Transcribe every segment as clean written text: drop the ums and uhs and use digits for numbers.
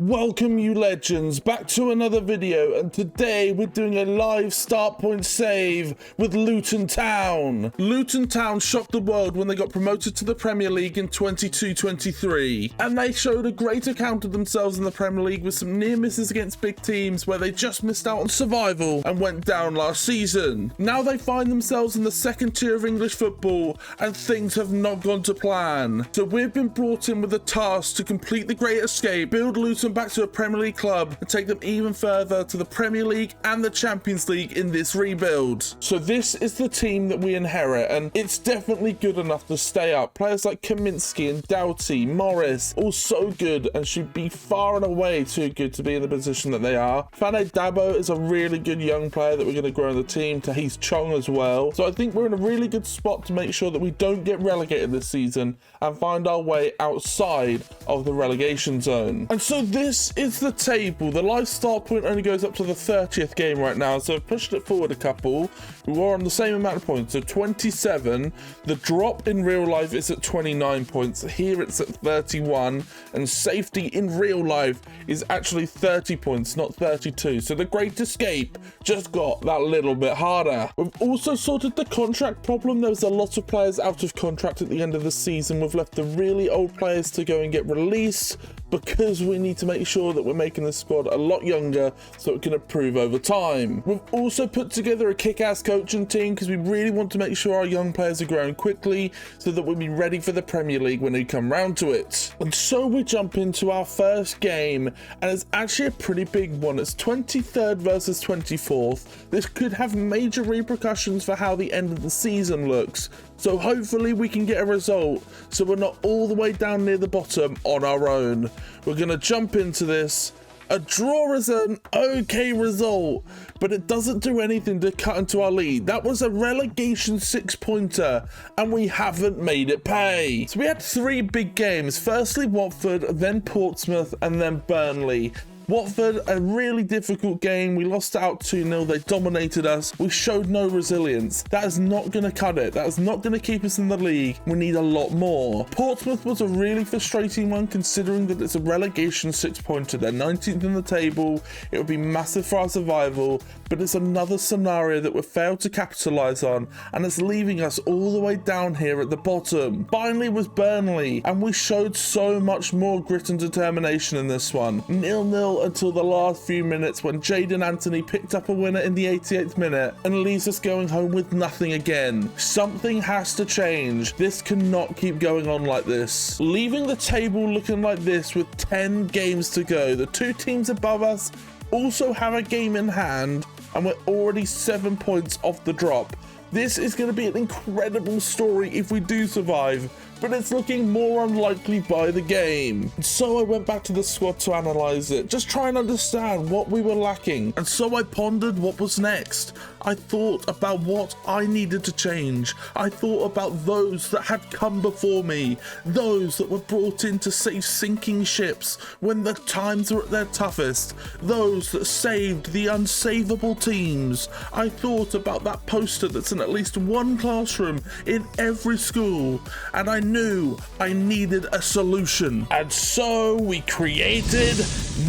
Welcome you legends back to another video, and today we're doing a live start point save with Luton Town. Luton Town shocked the world when they got promoted to the Premier League in 22-23, and they showed a great account of themselves in the Premier League with some near misses against big teams where they just missed out on survival and went down last season. Now they find themselves in the second tier of English football and things have not gone to plan. So we've been brought in with a task to complete the Great Escape, build Luton back to a Premier League club and take them even further to the Premier League and the Champions League in this rebuild. So this is the team that we inherit, and it's definitely good enough to stay up. Players like Kaminsky and Doughty, Morris, all so good and should be far and away too good to be in the position that they are. Fane Dabo is a really good young player that we're going to grow in the team. Tahith Chong as well. So I think we're in a really good spot to make sure that we don't get relegated this season and find our way outside of the relegation zone. And so this is the table. The live start point only goes up to the 30th game right now, so I've pushed it forward a couple. We were on the same amount of points, so 27. The drop in real life is at 29 points. Here it's at 31, and safety in real life is actually 30 points, not 32. So the Great Escape just got that little bit harder. We've also sorted the contract problem. There was a lot of players out of contract at the end of the season. We've left the really old players to go and get released because we need to make sure that we're making the squad a lot younger so it can improve over time. We've also put together a kick-ass coaching team because we really want to make sure our young players are growing quickly so that we'll be ready for the Premier League when we come round to it. And so we jump into our first game, and it's actually a pretty big one. It's 23rd versus 24th. This could have major repercussions for how the end of the season looks. So hopefully we can get a result so we're not all the way down near the bottom on our own. We're going to jump into this. A draw is an okay result, but it doesn't do anything to cut into our lead. That was a relegation 6-pointer, and we haven't made it pay. So we had 3 big games. Firstly, Watford, then Portsmouth, and then Burnley. Watford, a really difficult game. We lost out 2-0. They dominated us. We showed no resilience. That is not going to cut it. That is not going to keep us in the league. We need a lot more. Portsmouth was a really frustrating one considering that it's a relegation 6-pointer. They're 19th in the table. It would be massive for our survival, but it's another scenario that we've failed to capitalise on, and it's leaving us all the way down here at the bottom. Finally was Burnley, and we showed so much more grit and determination in this one. 0-0 until the last few minutes when Jadon Anthony picked up a winner in the 88th minute and leaves us going home with nothing again. Something has to change. This cannot keep going on like this. Leaving the table looking like this with 10 games to go. The 2 teams above us also have a game in hand, and we're already 7 points off the drop. This is going to be an incredible story if we do survive, but it's looking more unlikely by the game. So I went back to the squad to analyse it, just try and understand what we were lacking. And so I pondered what was next. I thought about what I needed to change. I thought about those that had come before me, those that were brought in to save sinking ships when the times were at their toughest, those that saved the unsavable teams. I thought about that poster that's in at least one classroom in every school, and I knew I needed a solution. And so we created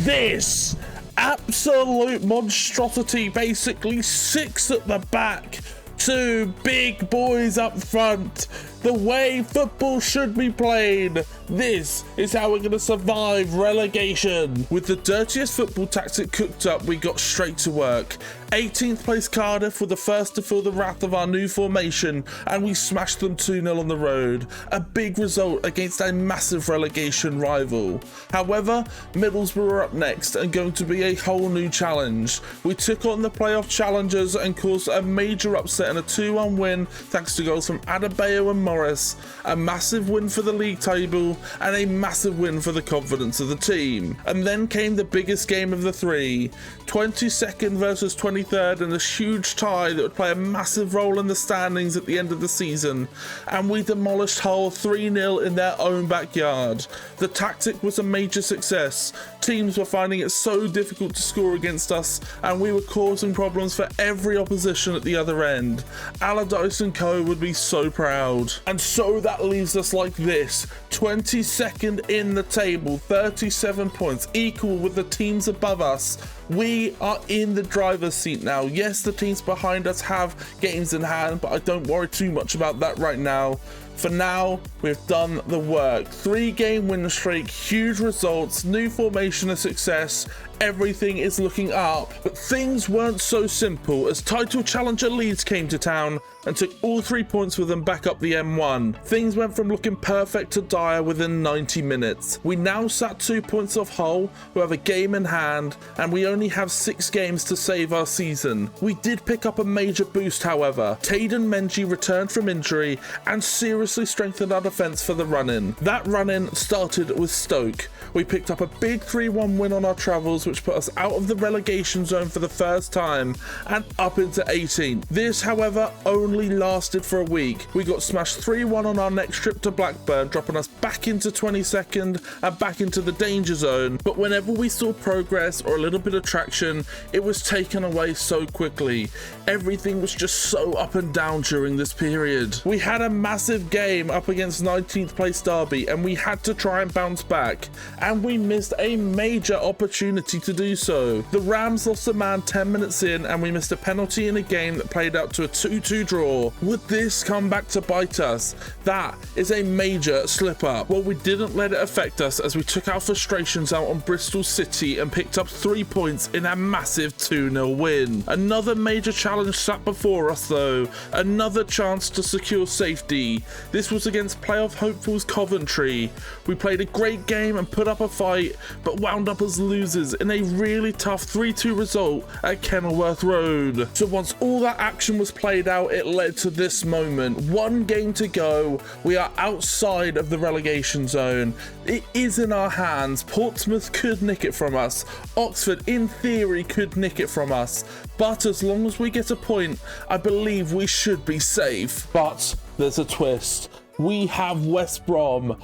this absolute monstrosity, basically 6 at the back, 2 big boys up front. The way football should be played. This is how we're going to survive relegation. With the dirtiest football tactic cooked up, we got straight to work. 18th place Cardiff were the first to feel the wrath of our new formation, and we smashed them 2-0 on the road. A big result against a massive relegation rival. However, Middlesbrough were up next and going to be a whole new challenge. We took on the playoff challengers and caused a major upset and a 2-1 win thanks to goals from Adebayo and Morris. A massive win for the league table and a massive win for the confidence of the team. And then came the biggest game of the 3. 22nd versus 23rd, and a huge tie that would play a massive role in the standings at the end of the season. And we demolished Hull 3-0 in their own backyard. The tactic was a major success. Teams were finding it so difficult to score against us, and we were causing problems for every opposition at the other end. Allardyce and co would be so proud. out. And so that leaves us like this: 22nd in the table, 37 points, equal with the teams above us. We are in the driver's seat now. Yes, the teams behind us have games in hand, but I don't worry too much about that right now. For now, we've done the work. 3-game win streak, huge results, new formation, a success. Everything is looking up. But things weren't so simple as title challenger Leeds came to town and took all 3 points with them back up the M1. Things went from looking perfect to dire within 90 minutes. We now sat 2 points off Hull, who have a game in hand, and we only have 6 games to save our season. We did pick up a major boost, however. Caden Menji returned from injury and seriously strengthened our defence for the run-in. That run-in started with Stoke. We picked up a big 3-1 win on our travels, which put us out of the relegation zone for the first time and up into 18th. This, however, only lasted for a week. We got smashed 3-1 on our next trip to Blackburn, dropping us back into 22nd and back into the danger zone. But whenever we saw progress or a little bit of traction, it was taken away so quickly. Everything was just so up and down during this period. We had a massive game up against 19th place Derby, and we had to try and bounce back, and we missed a major opportunity to do so. The Rams lost a man 10 minutes in, and we missed a penalty in a game that played out to a 2-2 draw. Would this come back to bite us? That is a major slip up. Well, we didn't let it affect us, as we took our frustrations out on Bristol City and picked up 3 points in a massive 2-0 win. Another major challenge sat before us though, another chance to secure safety. This was against playoff hopefuls Coventry. We played a great game and put up a fight, but wound up as losers in a really tough 3-2 result at Kenilworth Road. So once all that action was played out, it led to this moment. 1 game to go. We are outside of the relegation zone. It is in our hands. Portsmouth could nick it from us. Oxford, in theory, could nick it from us. But as long as we get a point, I believe we should be safe. But there's a twist. We have West Brom,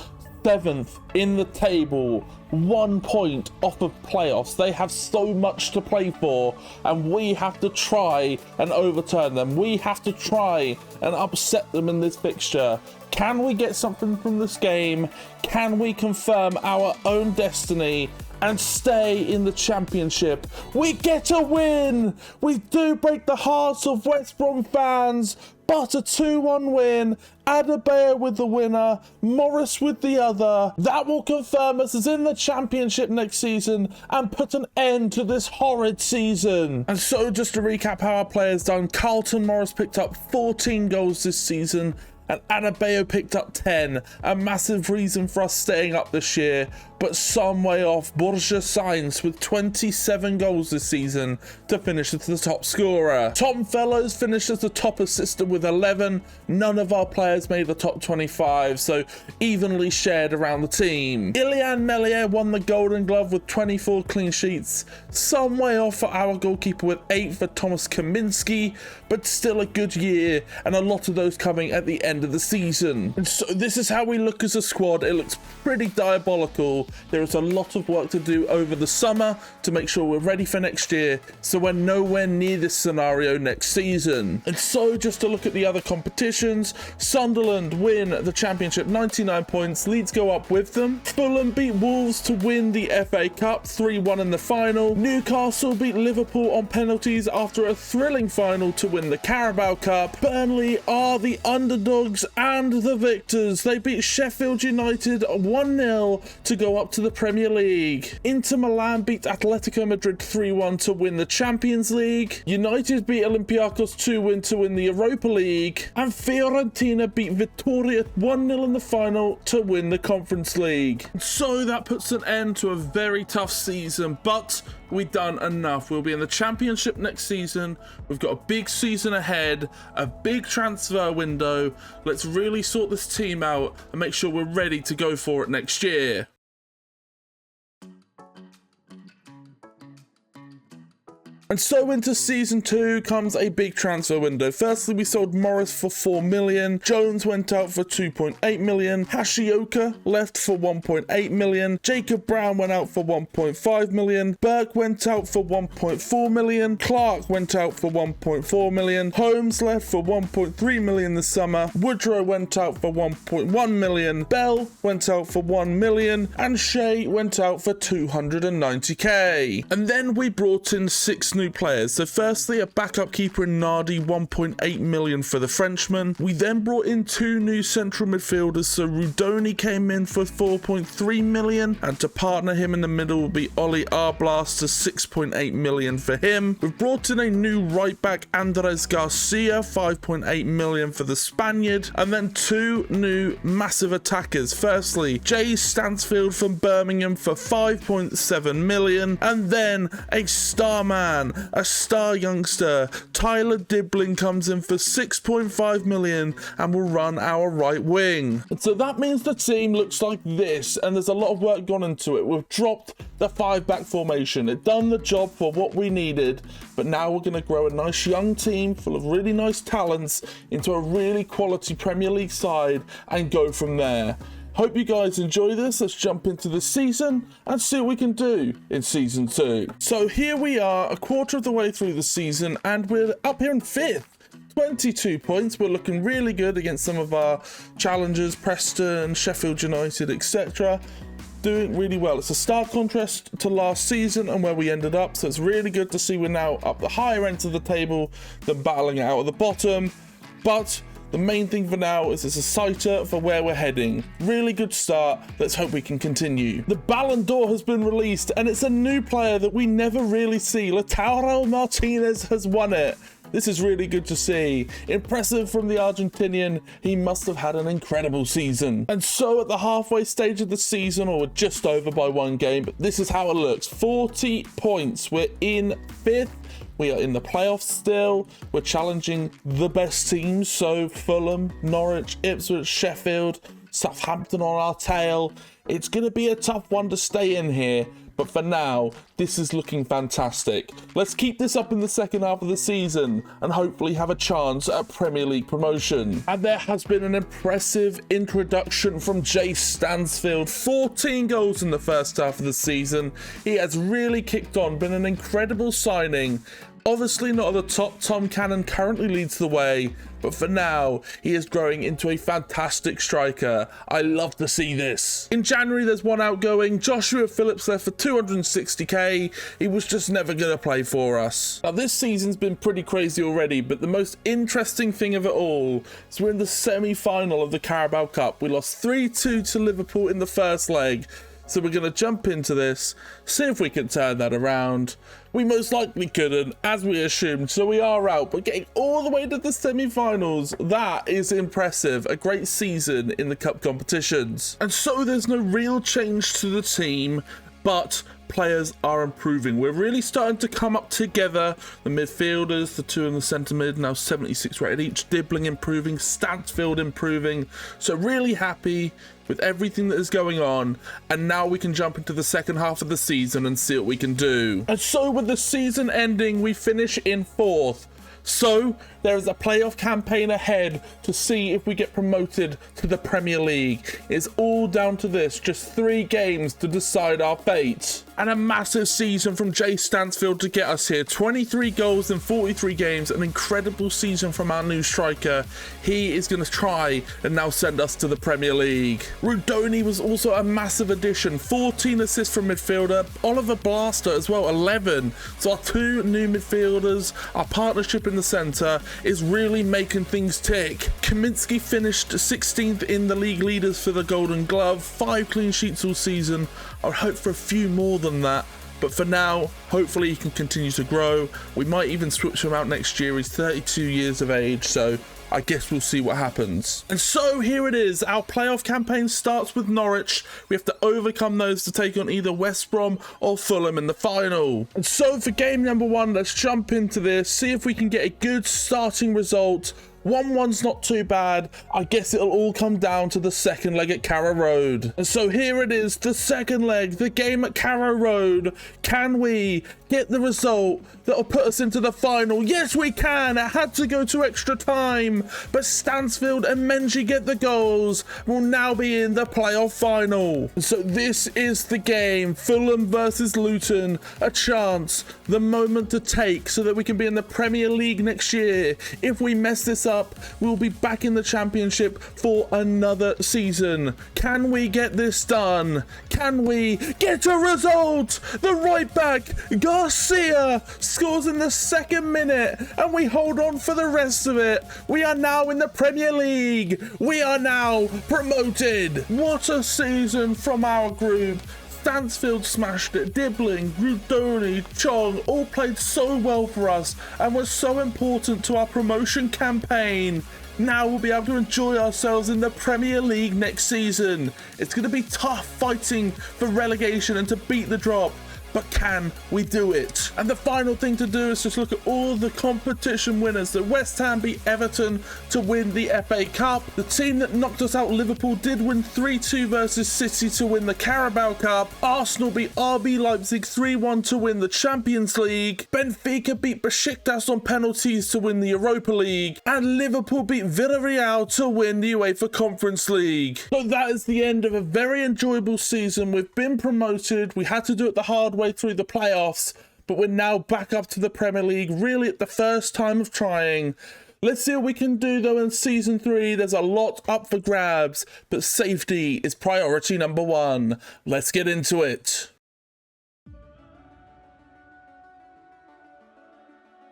7th in the table, 1 point off of playoffs. They have so much to play for, and we have to try and overturn them. We have to try and upset them in this fixture. Can we get something from this game? Can we confirm our own destiny and stay in the championship? We get a win! We do break the hearts of West Brom fans, but a 2-1 win, Adebayo with the winner, Morris with the other. That will confirm us as in the championship next season and put an end to this horrid season. And so just to recap how our players done, Carlton Morris picked up 14 goals this season, and Adebayo picked up 10, a massive reason for us staying up this year, but some way off Borja Sainz with 27 goals this season to finish as the top scorer. Tom Fellows finished as the top assister with 11. None of our players made the top 25, so evenly shared around the team. Ilian Melier won the Golden Glove with 24 clean sheets, some way off for our goalkeeper with 8 for Thomas Kaminski, but still a good year, and a lot of those coming at the end of the season. And so this is how we look as a squad. It looks pretty diabolical. There is a lot of work to do over the summer to make sure we're ready for next year, so we're nowhere near this scenario next season. And so just to look at the other competitions, Sunderland win the championship, 99 points. Leeds go up with them. Fulham beat Wolves to win the FA Cup, 3-1 in the final. Newcastle beat Liverpool on penalties after a thrilling final to win the Carabao Cup. Burnley are the underdogs and the victors. They beat Sheffield United 1-0 to go up to the Premier League. Inter Milan beat Atletico Madrid 3-1 to win the Champions League. United beat Olympiacos 2-1 to win the Europa League. And Fiorentina beat Vittoria 1-0 in the final to win the Conference League. So that puts an end to a very tough season, but we've done enough. We'll be in the championship next season. We've got a big season ahead, a big transfer window. Let's really sort this team out and make sure we're ready to go for it next year. And so into season 2 comes a big transfer window. Firstly, we sold Morris for 4 million, Jones went out for 2.8 million, Hashioka left for 1.8 million, Jacob Brown went out for 1.5 million, Burke went out for 1.4 million, Clark went out for 1.4 million, Holmes left for 1.3 million this summer, Woodrow went out for 1.1 million, Bell went out for 1 million, and Shea went out for 290k. And then we brought in 6 new players. So firstly, a backup keeper in Nardi, 1.8 million for the Frenchman. We then brought in 2 new central midfielders. So Rudoni came in for 4.3 million, and to partner him in the middle will be Oli Arblaster, 6.8 million for him. We've brought in a new right back, Andres Garcia, 5.8 million for the Spaniard, and then 2 new massive attackers. Firstly, Jay Stansfield from Birmingham for 5.7 million, and then a star man, a star youngster, Tyler Dibling comes in for 6.5 million and will run our right wing. And so that means the team looks like this, and there's a lot of work gone into it. We've dropped the 5-back formation. It done the job for what we needed, but now we're going to grow a nice young team full of really nice talents into a really quality Premier League side and go from there. Hope you guys enjoy this. Let's jump into the season and see what we can do in season 2. So here we are, a quarter of the way through the season, and we're up here in 5th. 22 points. We're looking really good against some of our challengers, Preston, Sheffield United, etc. Doing really well. It's a stark contrast to last season and where we ended up, so it's really good to see we're now up the higher end of the table than battling out at the bottom. But the main thing for now is it's a sighter for where we're heading. Really good start. Let's hope we can continue. The Ballon d'Or has been released, and it's a new player that we never really see. Lautaro Martinez has won it. This is really good to see. Impressive from the Argentinian. He must have had an incredible season. And so at the halfway stage of the season, or we're just over by 1 game, but this is how it looks. 40 points. We're in 5th. We are in the playoffs still. We're challenging the best teams. So Fulham, Norwich, Ipswich, Sheffield, Southampton on our tail. It's going to be a tough one to stay in here. But for now, this is looking fantastic. Let's keep this up in the second half of the season and hopefully have a chance at Premier League promotion. And there has been an impressive introduction from Jay Stansfield. 14 goals in the first half of the season. He has really kicked on, been an incredible signing. Obviously not at the top. Tom Cannon currently leads the way, but for now, he is growing into a fantastic striker. I love to see this. In January, there's 1 outgoing. Joshua Phillips left for 260k. He was just never going to play for us. Now, this season's been pretty crazy already, but the most interesting thing of it all is we're in the semi-final of the Carabao Cup. We lost 3-2 to Liverpool in the first leg. So we're going to jump into this, see if we can turn that around. We most likely couldn't, as we assumed, so we are out. But getting all the way to the semi-finals, that is impressive. A great season in the cup competitions. And so there's no real change to the team, but players are improving. We're really starting to come up together. The midfielders, the 2 in the centre mid, now 76 rated each. Dibling improving, Stansfield improving. So really happy with everything that is going on, and now we can jump into the second half of the season and see what we can do. And so with the season ending, we finish in 4th. So there is a playoff campaign ahead to see if we get promoted to the Premier League. It's all down to this, just 3 games to decide our fate. And a massive season from Jay Stansfield to get us here. 23 goals in 43 games, an incredible season from our new striker. He is going to try and now send us to the Premier League. Rudoni was also a massive addition. 14 assists from midfielder. Oliver Blaster as well, 11. So our 2 new midfielders, our partnership in the centre is really making things tick. Kaminsky finished 16th in the league leaders for the Golden Glove. 5 clean sheets all season. I would hope for a few more than that, but for now, hopefully he can continue to grow. We might even switch him out next year. He's 32 years of age, so I guess we'll see what happens. And so here it is. Our playoff campaign starts with Norwich. We have to overcome those to take on either West Brom or Fulham in the final. And so for game number 1, let's jump into this, see if we can get a good starting result 1-1's not too bad. I guess it'll all come down to the second leg at Carrow Road. And so here it is, the second leg, the game at Carrow Road. Can we get the result that'll put us into the final? Yes, we can. It had to go to extra time, but Stansfield and Menji get the goals. We'll now be in the playoff final. And so this is the game, Fulham versus Luton, a chance, the moment to take so that we can be in the Premier League next year. If we mess this up, we'll be back in the Championship for another season. Can we get this done? Can we get a result? The right back, Garcia, scores in the second minute, and we hold on for the rest of it. We are now in the Premier League. We are now promoted. What a season from our group. Stansfield smashed it, Dibbling, Rudoni, Chong all played so well for us and were so important to our promotion campaign. Now we'll be able to enjoy ourselves in the Premier League next season. It's going to be tough fighting for relegation and to beat the drop, but can we do it? And the final thing to do is just look at all the competition winners. So West Ham beat Everton to win the FA Cup. The team that knocked us out, Liverpool, did win 3-2 versus City to win the Carabao Cup. Arsenal beat RB Leipzig 3-1 to win the Champions League. Benfica beat Besiktas on penalties to win the Europa League. And Liverpool beat Villarreal to win the UEFA Conference League. So that is the end of a very enjoyable season. We've been promoted. We had to do it the hard way through the playoffs, but we're now back up to the Premier League, really at the first time of trying. Let's see what we can do though in season 3. There's a lot up for grabs, but safety is priority number 1. Let's get into it.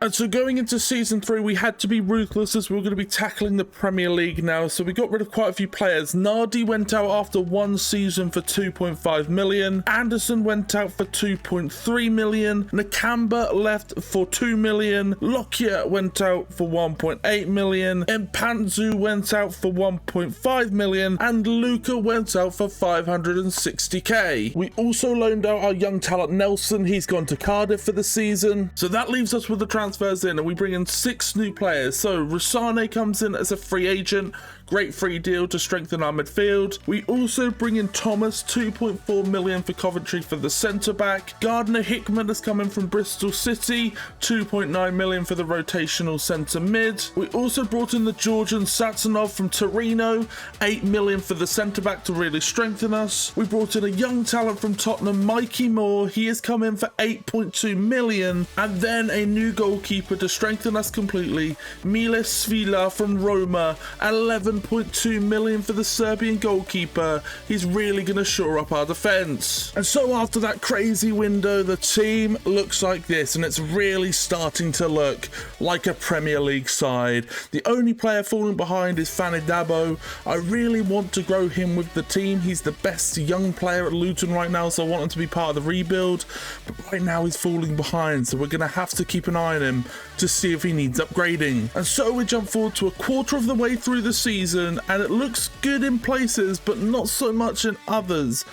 And so going into season 3, we had to be ruthless as we were going to be tackling the Premier League now. So we got rid of quite a few players. Nardi went out after 1 season for 2.5 million. Anderson went out for 2.3 million. Nakamba left for 2 million. Lockyer went out for 1.8 million. Mpanzu went out for 1.5 million. And Luca went out for 560k. We also loaned out our young talent Nelson. He's gone to Cardiff for the season. So that leaves us with the transfers in, and we bring in 6 new players. So Rusane comes in as a free agent. Great free deal to strengthen our midfield. We also bring in Thomas, 2.4 million for Coventry for the centre-back. Gardner Hickman has come in from Bristol City, 2.9 million for the rotational centre-mid. We also brought in the Georgian Satsanov from Torino, 8 million for the centre-back to really strengthen us. We brought in a young talent from Tottenham, Mikey Moore. He has come in for 8.2 million. And then a new goalkeeper to strengthen us completely, Miles Svila from Roma, 11.2 million for the Serbian goalkeeper. He's really going to shore up our defence. And so after that crazy window, the team looks like this, and it's really starting to look like a Premier League side. The only player falling behind is Fanny Dabo. I really want to grow him with the team. He's the best young player at Luton right now, so I want him to be part of the rebuild. But right now he's falling behind, so we're going to have to keep an eye on him to see if he needs upgrading. And so we jump forward to a quarter of the way through the season, and it looks good in places, but not so much in others.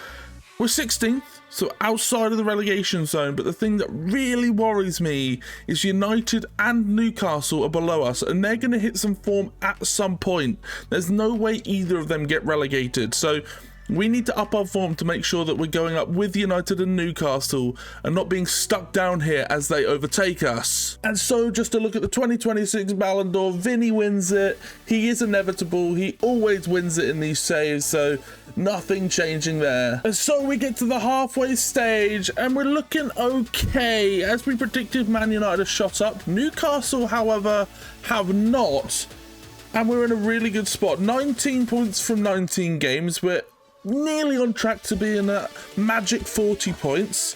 We're 16th, so outside of the relegation zone, but the thing that really worries me is United and Newcastle are below us, and they're going to hit some form at some point. There's no way either of them get relegated, so we need to up our form to make sure that we're going up with United and Newcastle and not being stuck down here as they overtake us. And so just to look at the 2026 Ballon d'Or, Vinny wins it. He is inevitable. He always wins it in these saves, so nothing changing there. And so we get to the halfway stage and we're looking okay. As we predicted, Man United have shot up. Newcastle, however, have not. And we're in a really good spot. 19 points from 19 games. We're nearly on track to be in that magic 40 points,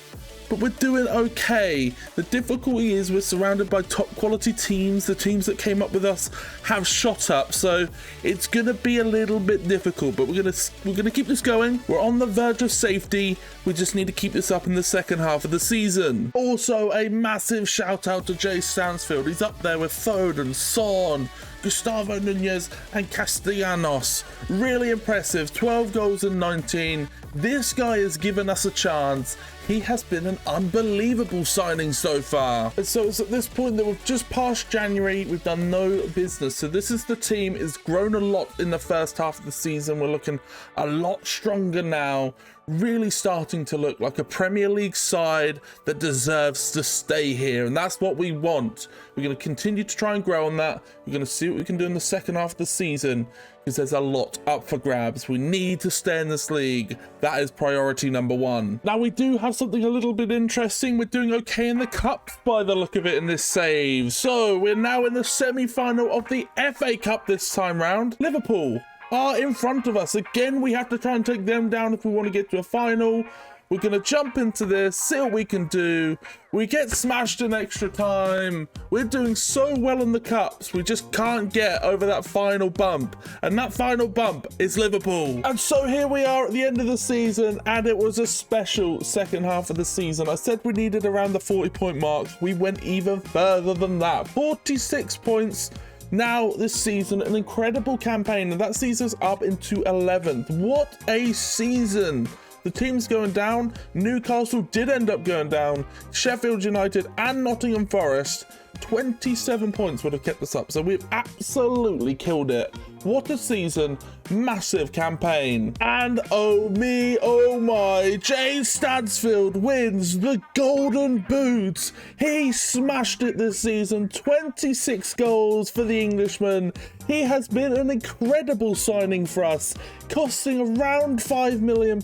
but we're doing okay. The difficulty is we're surrounded by top quality teams. The teams that came up with us have shot up, so it's gonna be a little bit difficult, but we're gonna keep this going. We're on the verge of safety. We just need to keep this up in the second half of the season. Also, a massive shout out to Jay Stansfield. He's up there with Foden, Son, Gustavo Nunez and Castellanos. Really impressive, 12 goals in 19. This guy has given us a chance. He has been an unbelievable signing so far. And so it's at this point that we've just passed January, we've done no business. So this is the team, it's grown a lot in the first half of the season. We're looking a lot stronger now, really starting to look like a Premier League side that deserves to stay here. And that's what we want. We're going to continue to try and grow on that. We're going to see what we can do in the second half of the season, because there's a lot up for grabs. We need to stay in this league. That is priority number one. Now we do have something a little bit interesting. We're doing okay in the cup by the look of it in this save. So we're now in the semi-final of the FA Cup this time round. Liverpool are in front of us. Again, we have to try and take them down if we want to get to a final. We're going to jump into this, see what we can do. We get smashed in extra time. We're doing so well in the cups. We just can't get over that final bump. And that final bump is Liverpool. And so here we are at the end of the season, and it was a special second half of the season. I said we needed around the 40-point mark. We went even further than that. 46 points. Now this season, an incredible campaign, and that season's up into 11th. What a season! The team's going down. Newcastle did end up going down. Sheffield United and Nottingham Forest, 27 points would have kept us up. So we've absolutely killed it. What a season. Massive campaign. And oh me, oh my, Jay Stansfield wins the Golden Boot. He smashed it this season. 26 goals for the Englishman. He has been an incredible signing for us, costing around £5 million.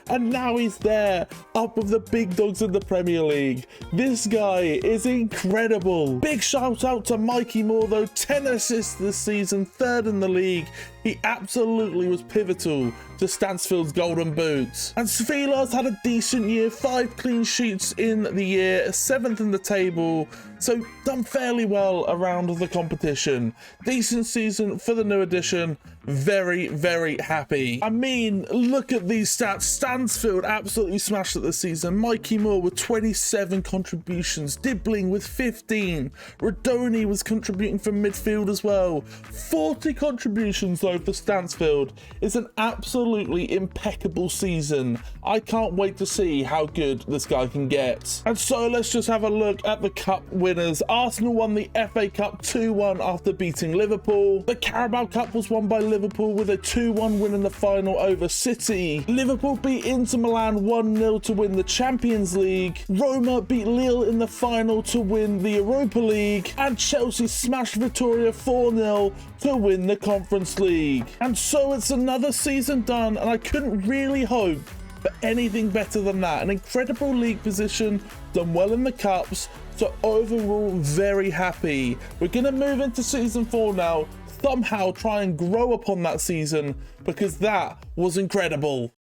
And now he's there, up with the big dogs in the Premier League. This guy is incredible. Big shout out to Mikey Moore though, 10 assists this season, third in the league. He absolutely was pivotal to Stansfield's Golden Boots. And Sevilla's had a decent year, 5 clean sheets in the year, 7th in the table, so done fairly well around the competition. Decent season for the new addition. Very, very happy. I mean, look at these stats. Stansfield absolutely smashed it this season. Mikey Moore with 27 contributions. Dibbling with 15. Rodoni was contributing from midfield as well. 40 contributions though for Stansfield. It's an absolutely impeccable season. I can't wait to see how good this guy can get. And so let's just have a look at the cup winners. Arsenal won the FA Cup 2-1 after beating Liverpool. The Carabao Cup was won by Liverpool with a 2-1 win in the final over City. Liverpool beat Inter Milan 1-0 to win the Champions League. Roma beat Lille in the final to win the Europa League. And Chelsea smashed Victoria 4-0 to win the Conference League. And so it's another season done, and I couldn't really hope for anything better than that. An incredible league position, done well in the cups, so overall very happy. We're going to move into season 4 now, somehow try and grow upon that season, because that was incredible.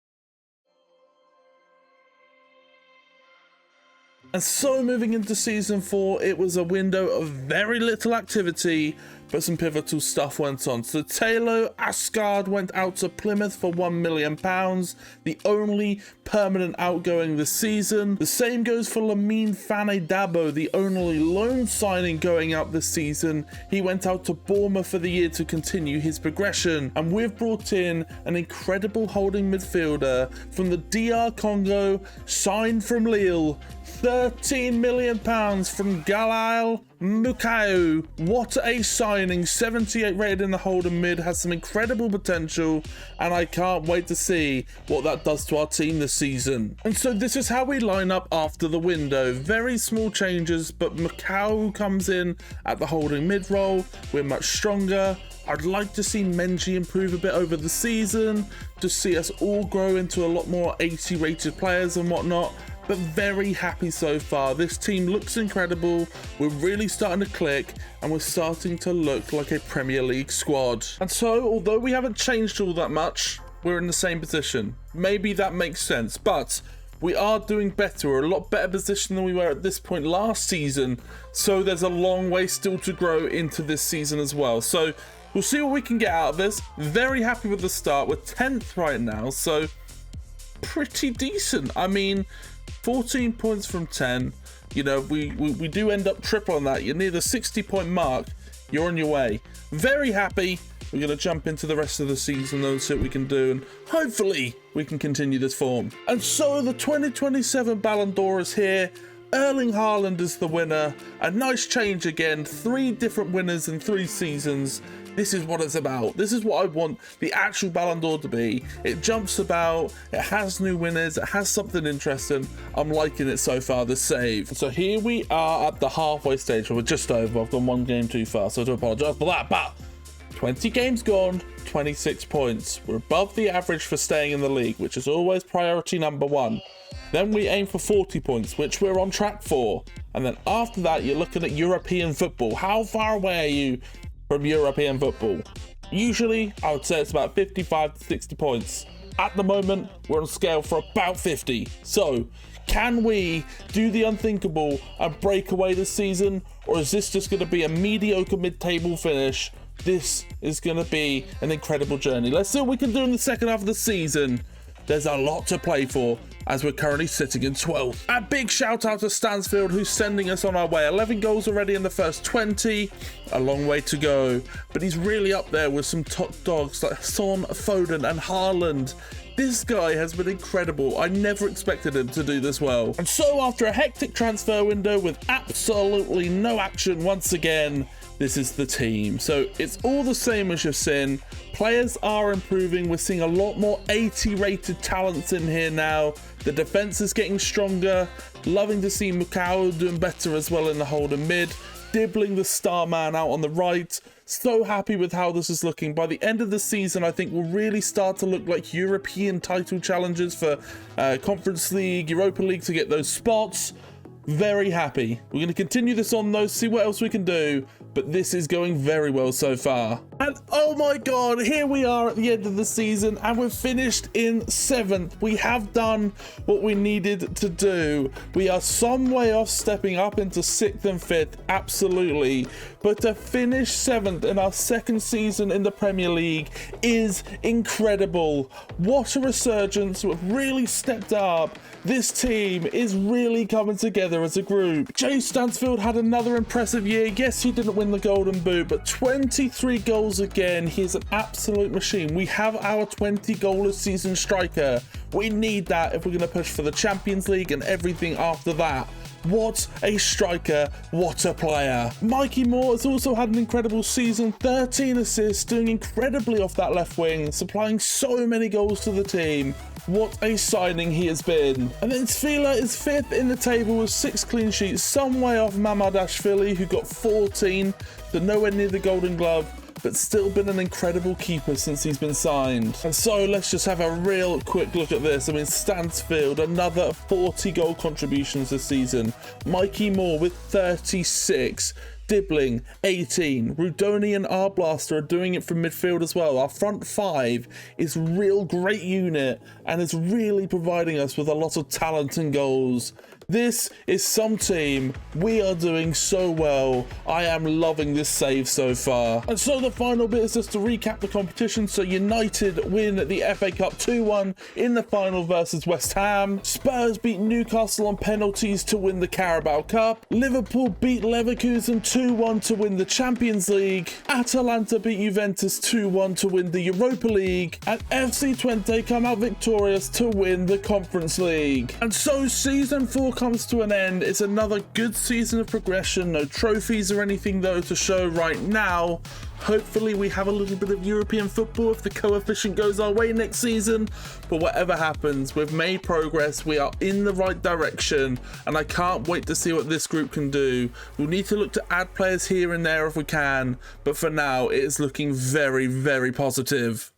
And so moving into season 4, it was a window of very little activity, but some pivotal stuff went on. So Taylor Asgard went out to Plymouth for £1 million, the only permanent outgoing this season. The same goes for Lamine Fane Dabo, the only loan signing going out this season. He went out to Bournemouth for the year to continue his progression. And we've brought in an incredible holding midfielder from the DR Congo, signed from Lille, £13 million from Galal Mukau. What a signing. 78 rated in the holding mid, has some incredible potential, and I can't wait to see what that does to our team this season. And so this is how we line up after the window. Very small changes, but Mukau comes in at the holding mid role. We're much stronger. I'd like to see Menji improve a bit over the season, to see us all grow into a lot more 80 rated players and whatnot. But very happy so far. This team looks incredible. We're really starting to click, and we're starting to look like a Premier League squad. And so, although we haven't changed all that much, we're in the same position. Maybe that makes sense, but we are doing better. We're a lot better position than we were at this point last season. So there's a long way still to grow into this season as well. So we'll see what we can get out of this. Very happy with the start. We're 10th right now, so pretty decent. I mean, 14 points from 10. You know, we do end up triple on that. You're near the 60-point mark. you're on your way. Very happy. We're going to jump into the rest of the season though, see what we can do, and hopefully we can continue this form. And so the 2027 Ballon d'Or is here. Erling Haaland is the winner. A nice change again. 3 different winners in 3 seasons. This is what it's about. This is what I want the actual Ballon d'Or to be. It jumps about, it has new winners, it has something interesting. I'm liking it so far, the save. So here we are at the halfway stage. We're just over. I've gone 1 game too far, so I do apologise for that. But 20 games gone, 26 points. We're above the average for staying in the league, which is always priority number 1. Then we aim for 40 points, which we're on track for. And then after that, you're looking at European football. How far away are you from European football? Usually, I would say it's about 55 to 60 points. At the moment, we're on scale for about 50. So, can we do the unthinkable and break away this season? Or is this just going to be a mediocre mid-table finish? This is going to be an incredible journey. Let's see what we can do in the second half of the season. There's a lot to play for, as we're currently sitting in 12th. A big shout out to Stansfield, who's sending us on our way. 11 goals already in the first 20. A long way to go. But he's really up there with some top dogs like Son, Foden and Haaland. This guy has been incredible. I never expected him to do this well. And so after a hectic transfer window with absolutely no action once again, this is the team. So it's all the same as you've seen. Players are improving. We're seeing a lot more 80 rated talents in here now. The defense is getting stronger. Loving to see Mukau doing better as well in the holding mid. Dibbling the star man out on the right. So happy with how this is looking. By the end of the season, I think we'll really start to look like European title challenges for Conference League, Europa League to get those spots. Very happy. We're going to continue this on though, see what else we can do, but this is going very well so far. And oh my god, here we are at the end of the season and we're finished in 7th. We have done what we needed to do. We are some way off stepping up into 6th and 5th, absolutely. But to finish 7th in our 2nd season in the Premier League is incredible. What a resurgence. We've really stepped up. This team is really coming together as a group. Jay Stansfield had another impressive year. Yes, he didn't win the Golden Boot, but 23 goals again. He's an absolute machine. We have our 20 goal a season striker. We need that if we're going to push for the Champions League and everything after that. What a striker, what a player. Mikey Moore has also had an incredible season, 13 assists, doing incredibly off that left wing, supplying so many goals to the team. What a signing he has been. And then Sfila is 5th in the table with 6 clean sheets, some way off Mamadashvili, who got 14, so nowhere near the Golden Glove, but still been an incredible keeper since he's been signed. And so let's just have a real quick look at this. I mean, Stansfield, another 40 goal contributions this season. Mikey Moore with 36. Dibbling, 18. Rudoni and Arblaster are doing it from midfield as well. Our front 5 is a real great unit and is really providing us with a lot of talent and goals. This is some team. We are doing so well. I am loving this save so far. And so the final bit is just to recap the competition. So United win the FA Cup 2-1 in the final versus West Ham. Spurs beat Newcastle on penalties to win the Carabao Cup. Liverpool beat Leverkusen 2-1 to win the Champions League. Atalanta beat Juventus 2-1 to win the Europa League. And FC25 come out victorious to win the Conference League. And so season 4 comes to an end. It's another good season of progression. No trophies or anything though to show right now. Hopefully we have a little bit of European football if the coefficient goes our way next season. But whatever happens, we've made progress. We are in the right direction and I can't wait to see what this group can do. We'll need to look to add players here and there if we can, but for now it is looking very, very positive.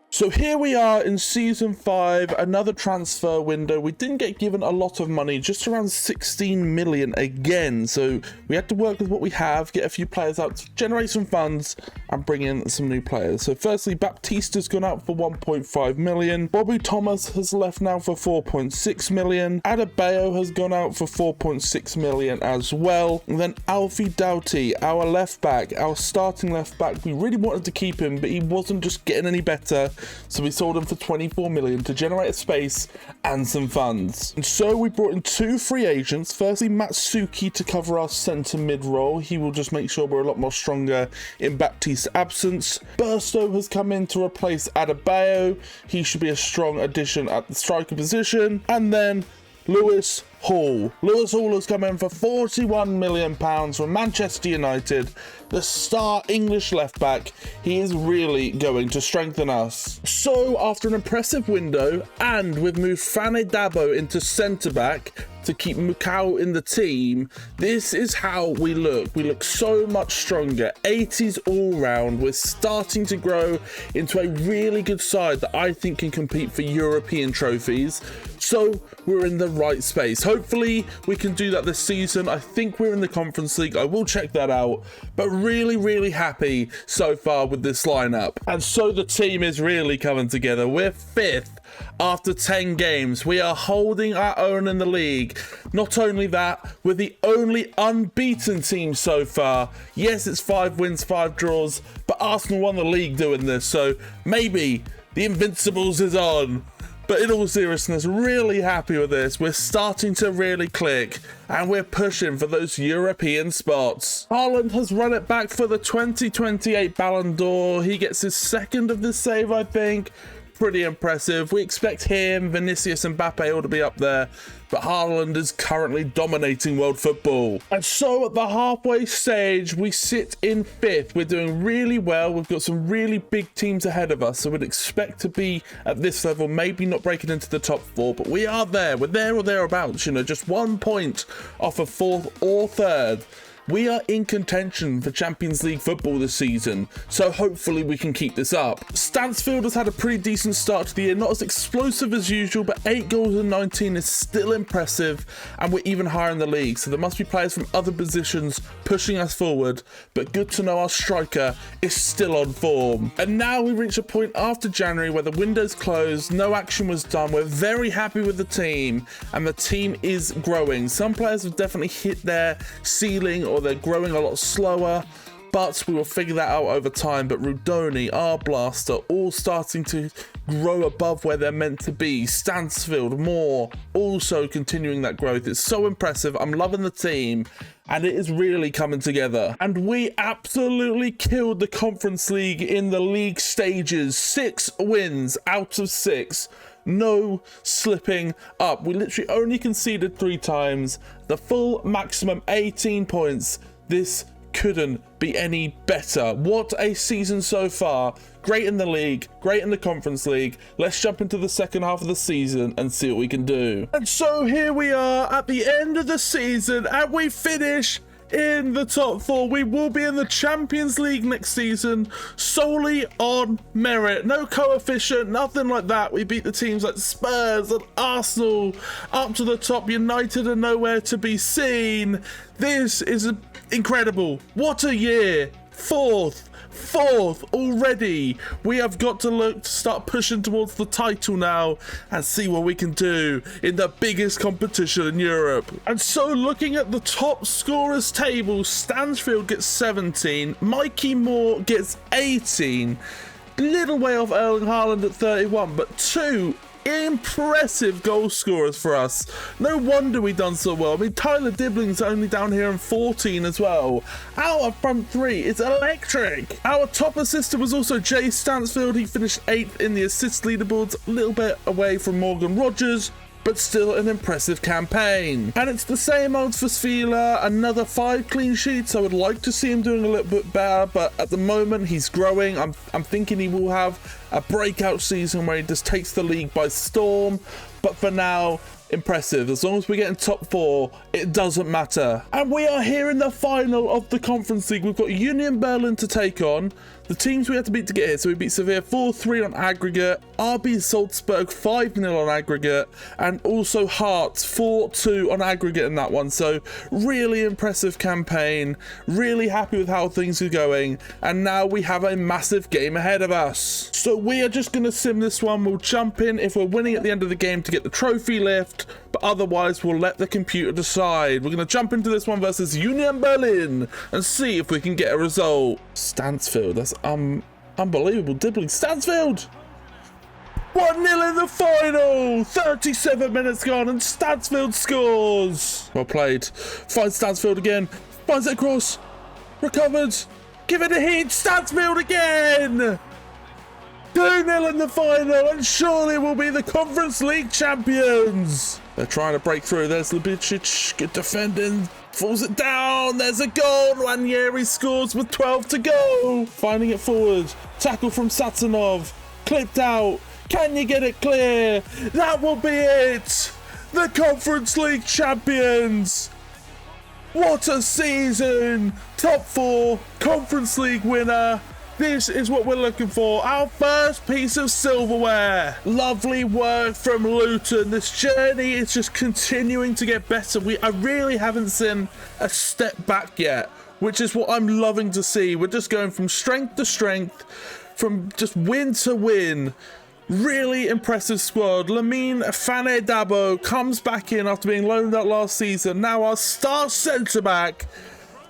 So here we are in season 5, another transfer window. We didn't get given a lot of money, just around 16 million again. So we had to work with what we have, get a few players out to generate some funds and bring in some new players. So firstly, Baptista's gone out for 1.5 million. Bobby Thomas has left now for 4.6 million. Adebayo has gone out for 4.6 million as well. And then Alfie Doughty, our left back, our starting left back. We really wanted to keep him, but he wasn't just getting any better. so we sold him for 24 million to generate a space and some funds. And so we brought in 2 free agents. Firstly, Matsuki to cover our centre mid role. He will just make sure we're a lot more stronger in Baptiste's absence. Burstow has come in to replace Adebayo. He should be a strong addition at the striker position. And then Lewis Hall. Lewis Hall has come in for £41 million from Manchester United. The star English left back. He is really going to strengthen us. So after an impressive window, and we've moved Fane Dabo into centre back to keep Mukau in the team, this is how we look. We look so much stronger. 80s all round. We're starting to grow into a really good side that I think can compete for European trophies. So we're in the right space. Hopefully we can do that this season. I think we're in the Conference League. I will check that out. But really happy so far with this lineup. And so the team is really coming together. We're 5th after 10 games. We are holding our own in the league. Not only that, we're the only unbeaten team so far. Yes, it's 5 wins, 5 draws, but Arsenal won the league doing this, so maybe the Invincibles is on. But in all seriousness, really happy with this. We're starting to really click, and we're pushing for those European spots. Haaland has run it back for the 2028 Ballon d'Or. He gets his 2nd of this save, I think. Pretty impressive. We expect him, Vinicius and Mbappe all to be up there, but Haaland is currently dominating world football. And so at the halfway stage, we sit in 5th. We're doing really well. We've got some really big teams ahead of us, so we'd expect to be at this level, maybe not breaking into the top 4, but we are there. We're there or thereabouts, you know, just 1 point off of 4th or 3rd. We are in contention for Champions League football this season, so hopefully we can keep this up. Stansfield has had a pretty decent start to the year, not as explosive as usual, but 8 goals in 19 is still impressive, and we're even higher in the league, so there must be players from other positions pushing us forward, but good to know our striker is still on form. And now we reach a point after January where the window's closed, no action was done. We're very happy with the team, and the team is growing. Some players have definitely hit their ceiling, or they're growing a lot slower, but we will figure that out over time. But Rudoni, our blaster, all starting to grow above where they're meant to be. Stansfield, more, also continuing that growth. It's so impressive. I'm loving the team, and it is really coming together. And we absolutely killed the Conference League in the league stages. 6 wins out of 6. No slipping up. We literally only conceded 3 times. The full maximum 18 points. This couldn't be any better. What a season so far. Great in the league, great in the Conference League. Let's jump into the second half of the season and see what we can do. And so here we are at the end of the season, and we finish in the top 4. We will be in the Champions League next season solely on merit. No coefficient, nothing like that. We beat the teams like Spurs and Arsenal up to the top. United are nowhere to be seen. This is incredible. What a year. Fourth already. We have got to look to start pushing towards the title now and see what we can do in the biggest competition in Europe. And so looking at the top scorers table, Stansfield gets 17, Mikey Moore gets 18, little way off Erling Haaland at 31, but 2 impressive goal scorers for us. No wonder we've done so well. I mean, Tyler Dibling's only down here in 14 as well. Our front 3 is electric. Our top assister was also Jay Stansfield. He finished 8th in the assist leaderboards, a little bit away from Morgan Rogers, but still an impressive campaign. And it's the same old for Sfila, another 5 clean sheets. I would like to see him doing a little bit better, but at the moment he's growing. I'm thinking he will have a breakout season where he just takes the league by storm, but for now, impressive. As long as we get in top 4, it doesn't matter. And we are here in the final of the Conference League. We've got Union Berlin to take on. The teams we had to beat to get here. So we beat Sevilla 4-3 on aggregate, RB Salzburg 5-0 on aggregate, and also Hearts 4-2 on aggregate in that one. So really impressive campaign. Really happy with how things are going. And now we have a massive game ahead of us. So we are just going to sim this one. We'll jump in if we're winning at the end of the game to get the trophy lift, but otherwise we'll let the computer decide. We're going to jump into this one versus Union Berlin and see if we can get a result. Stansfield, that's unbelievable. Dibbling Stansfield! 1-0 in the final. 37 minutes gone and Stansfield scores. Well played. Finds Stansfield again. Finds it across. Recovered. Give it a hit. Stansfield again. 2-0 in the final, and surely we'll be the Conference League champions. They're trying to break through. There's Lubicic. Good defending. Falls it down. There's a goal. Ranieri scores with 12 to go. Finding it forward. Tackle from Satanov. Clipped out. Can you get it clear? That will be it. The Conference League champions. What a season. Top 4. Conference League winner. This is what we're looking for. Our first piece of silverware. Lovely work from Luton. This journey is just continuing to get better. I really haven't seen a step back yet, which is what I'm loving to see. We're just going from strength to strength, from just win to win. Really impressive squad. Lamine Fane Dabo comes back in after being loaned out last season. Now our star centre-back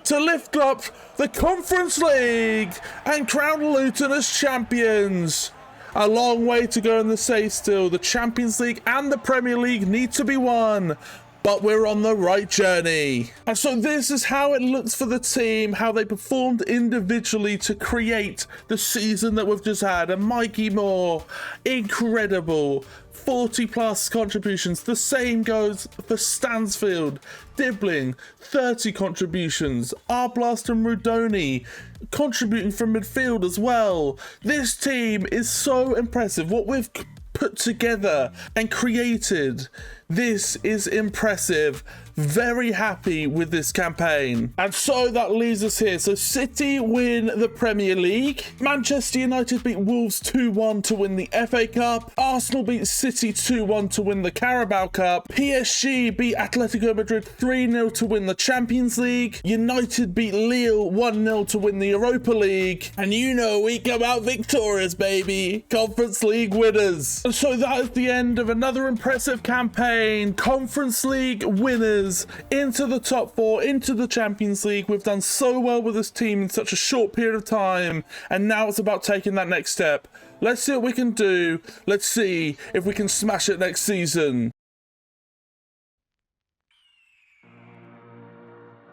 to lift up the Conference League and crown Luton as champions. A long way to go in the say still. The Champions League and the Premier League need to be won, but we're on the right journey. And so this is how it looks for the team, how they performed individually to create the season that we've just had. And Mikey Moore, incredible. 40+ contributions. The same goes for Stansfield. Dibbling, 30 contributions. Arblast and Rudoni contributing from midfield as well. This team is so impressive. What we've put together and created, this is impressive. Very happy with this campaign. And so that leaves us here. So City win the Premier League. Manchester United beat Wolves 2-1 to win the FA Cup. Arsenal beat City 2-1 to win the Carabao Cup. PSG beat Atletico Madrid 3-0 to win the Champions League. United beat Lille 1-0 to win the Europa League. And you know we come out victorious, baby. Conference League winners. And so that is the end of another impressive campaign. Conference League winners into the top 4, into the Champions League. We've done so well with this team in such a short period of time, and now it's about taking that next step. Let's see what we can do. Let's see if we can smash it next season.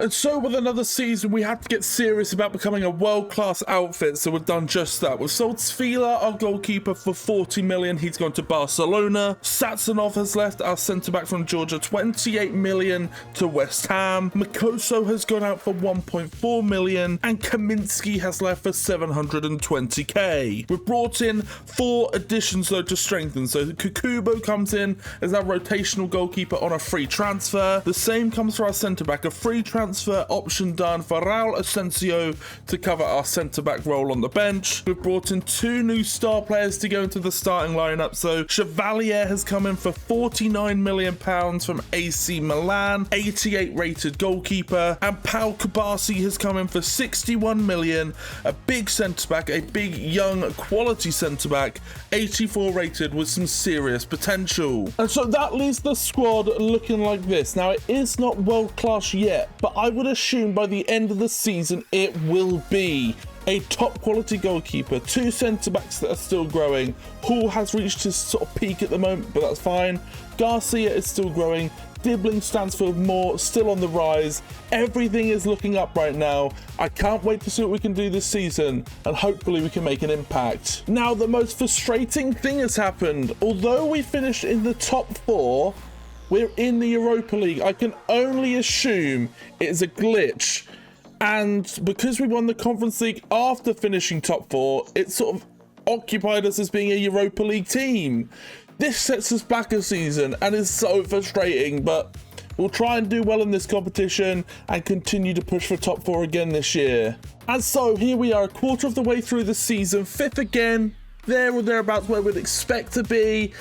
And so with another season, we had to get serious about becoming a world-class outfit, so we've done just that. We've sold Sfila, our goalkeeper, for 40 million. He's gone to Barcelona. Satsanov has left, our centre-back from Georgia, 28 million to West Ham. Mikoso has gone out for 1.4 million, and Kaminsky has left for 720k. We've brought in 4 additions, though, to strengthen. So Kukubo comes in as our rotational goalkeeper on a free transfer. The same comes for our centre-back, a free transfer option done for Raul Asensio to cover our centre-back role on the bench. We've brought in 2 new star players to go into the starting lineup. So Chevalier has come in for £49 million from AC Milan, 88 rated goalkeeper, and Pau Kabasi has come in for 61 million, a big centre-back, a big young quality centre-back, 84 rated with some serious potential. And so that leaves the squad looking like this. Now it is not world-class yet, but I would assume by the end of the season it will be. A top quality goalkeeper, 2 centre-backs that are still growing. Hall has reached his sort of peak at the moment, but that's fine. Garcia is still growing. Dibbling, Stansfield, Moore still on the rise. Everything is looking up right now. I can't wait to see what we can do this season, and hopefully we can make an impact. Now, the most frustrating thing has happened. Although we finished in the top 4, we're in the Europa League. I can only assume it's a glitch. And because we won the Conference League after finishing top 4, it sort of occupied us as being a Europa League team. This sets us back a season and is so frustrating, but we'll try and do well in this competition and continue to push for top 4 again this year. And so here we are, a quarter of the way through the season, 5th again, there or thereabouts where we'd expect to be.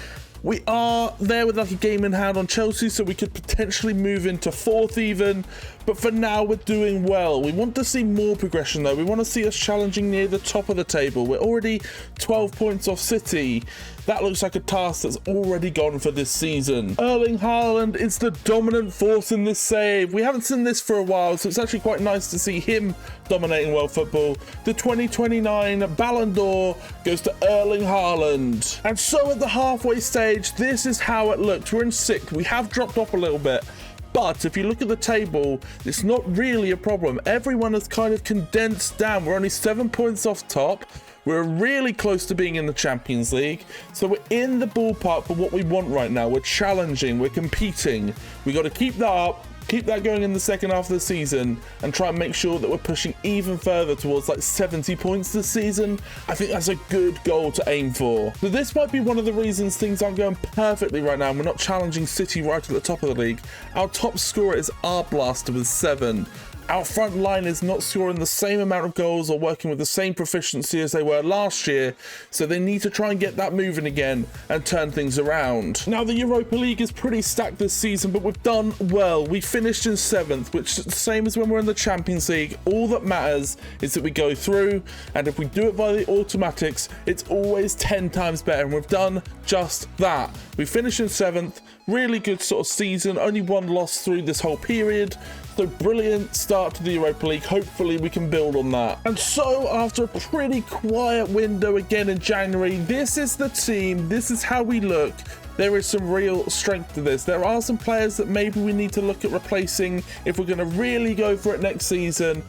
We are there with like a game in hand on Chelsea, so we could potentially move into 4th even. But for now, we're doing well. We want to see more progression though. We want to see us challenging near the top of the table. We're already 12 points off City. that looks like a task that's already gone for this season. Erling Haaland is the dominant force in this save. We haven't seen this for a while, so it's actually quite nice to see him dominating world football. The 2029 Ballon d'Or goes to Erling Haaland. And so at the halfway stage, this is how it looked. We're in 6th. We have dropped off a little bit. But if you look at the table, it's not really a problem. Everyone has kind of condensed down. We're only 7 points off top. We're really close to being in the Champions League. So we're in the ballpark for what we want right now. We're challenging, we're competing. We got to keep that up, keep that going in the second half of the season, and try and make sure that we're pushing even further towards like 70 points this season. I think that's a good goal to aim for. So this might be one of the reasons things aren't going perfectly right now, and we're not challenging City right at the top of the league. Our top scorer is Blaster with 7. Our front line is not scoring the same amount of goals or working with the same proficiency as they were last year, so they need to try and get that moving again and turn things around. Now, the Europa League is pretty stacked this season, but we've done well. We finished in 7th, which is the same as when we're in the Champions League. All that matters is that we go through, and if we do it by the automatics, it's always 10 times better, and we've done just that. We finished in 7th, really good sort of season, only 1 loss through this whole period. So brilliant start to the Europa League. Hopefully we can build on that. And so after a pretty quiet window again in January, this is the team. This is how we look. There is some real strength to this. There are some players that maybe we need to look at replacing if we're going to really go for it next season.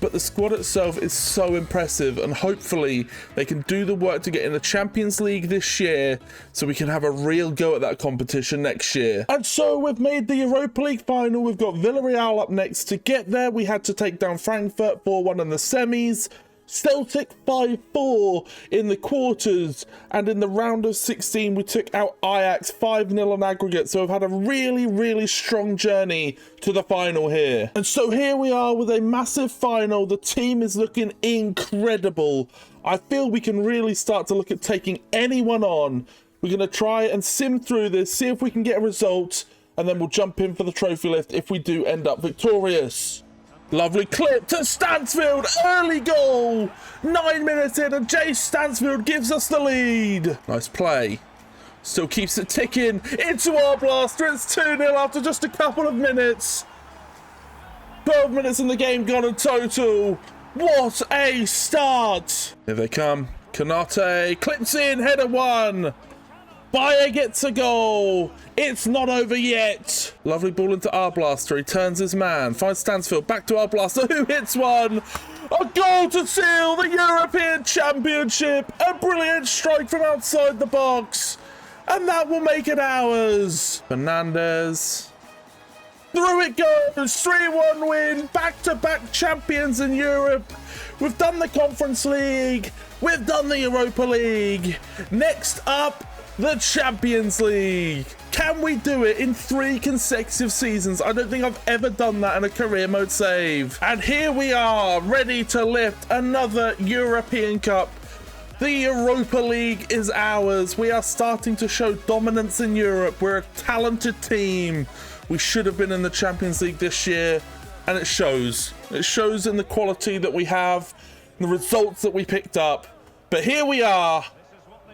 But the squad itself is so impressive, and hopefully they can do the work to get in the Champions League this year so we can have a real go at that competition next year. And so we've made the Europa League final. We've got Villarreal up next. To get there, we had to take down Frankfurt 4-1 in the semis, Celtic 5-4 in the quarters, and in the round of 16 we took out Ajax 5-0 on aggregate. So we've had a really strong journey to the final here. And so here we are with a massive final. The team is looking incredible. I feel we can really start to look at taking anyone on. We're going to try and sim through this, see if we can get a result, and then we'll jump in for the trophy lift if we do end up victorious. Lovely clip to Stansfield, early goal, 9 minutes in, and Jay Stansfield gives us the lead. Nice play, still keeps it ticking into our blaster. It's 2-0 after just a couple of minutes. 12 minutes in the game gone in total. What a start. Here they come, Konate, clips in, header 1. Bayer gets a goal. It's not over yet. Lovely ball into Arblaster. He turns his man. Finds Stansfield. Back to Arblaster, who hits one. A goal to seal the European Championship. A brilliant strike from outside the box. And that will make it ours. Fernandez. Through it goes. 3-1 win. Back-to-back champions in Europe. We've done the Conference League. We've done the Europa League. Next up, the Champions League. Can we do it in 3 consecutive seasons? I don't think I've ever done that in a career mode save. And here we are, ready to lift another European Cup. The Europa League is ours. We are starting to show dominance in Europe. We're a talented team. We should have been in the Champions League this year, and it shows. It shows in the quality that we have, the results that we picked up. But here we are,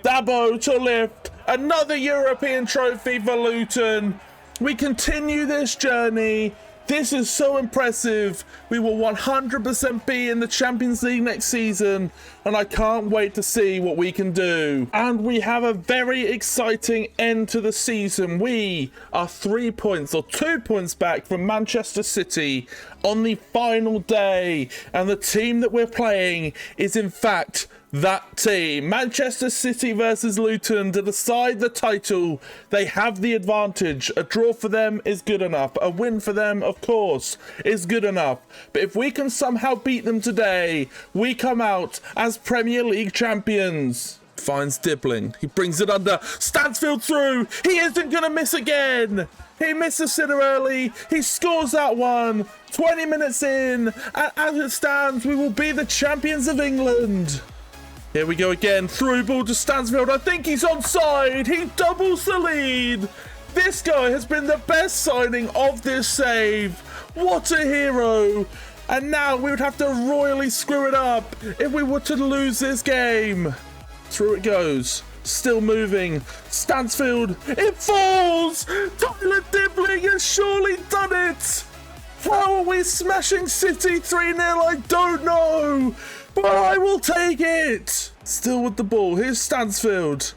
Dabo to lift another European trophy for Luton. We continue this journey. This is so impressive. We will 100% be in the Champions League next season, and I can't wait to see what we can do. And we have a very exciting end to the season. We are 3 points or 2 points back from Manchester City on the final day, and the team that we're playing is in fact that team. Manchester City versus Luton to decide the title. They have the advantage. A draw for them is good enough. A win for them, of course, is good enough. But if we can somehow beat them today, we come out as Premier League champions. Finds Dibbling. He brings it under. Stansfield through. He isn't going to miss again. He misses Sitter early. He scores that one. 20 minutes in. And as it stands, we will be the champions of England. Here we go again, through ball to Stansfield. I think he's onside. He doubles the lead. This guy has been the best signing of this save. What a hero. And now we would have to royally screw it up if we were to lose this game. Through it goes. Still moving. Stansfield. It falls. Tyler Dibbling has surely done it. How are we smashing City 3-0? I don't know. But I will take it. Still with the ball. Here's Stansfield.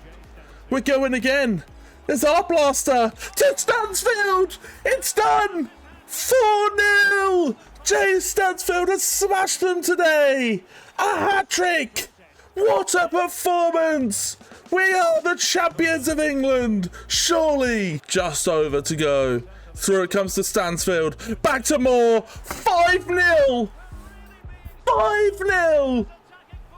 We're going again. There's our blaster to Stansfield. It's done. 4-0. Jay Stansfield has smashed them today. A hat-trick. What a performance. We are the champions of England. Surely. Just over to go. Through it comes to Stansfield. Back to Moore. 5-0. 5-0.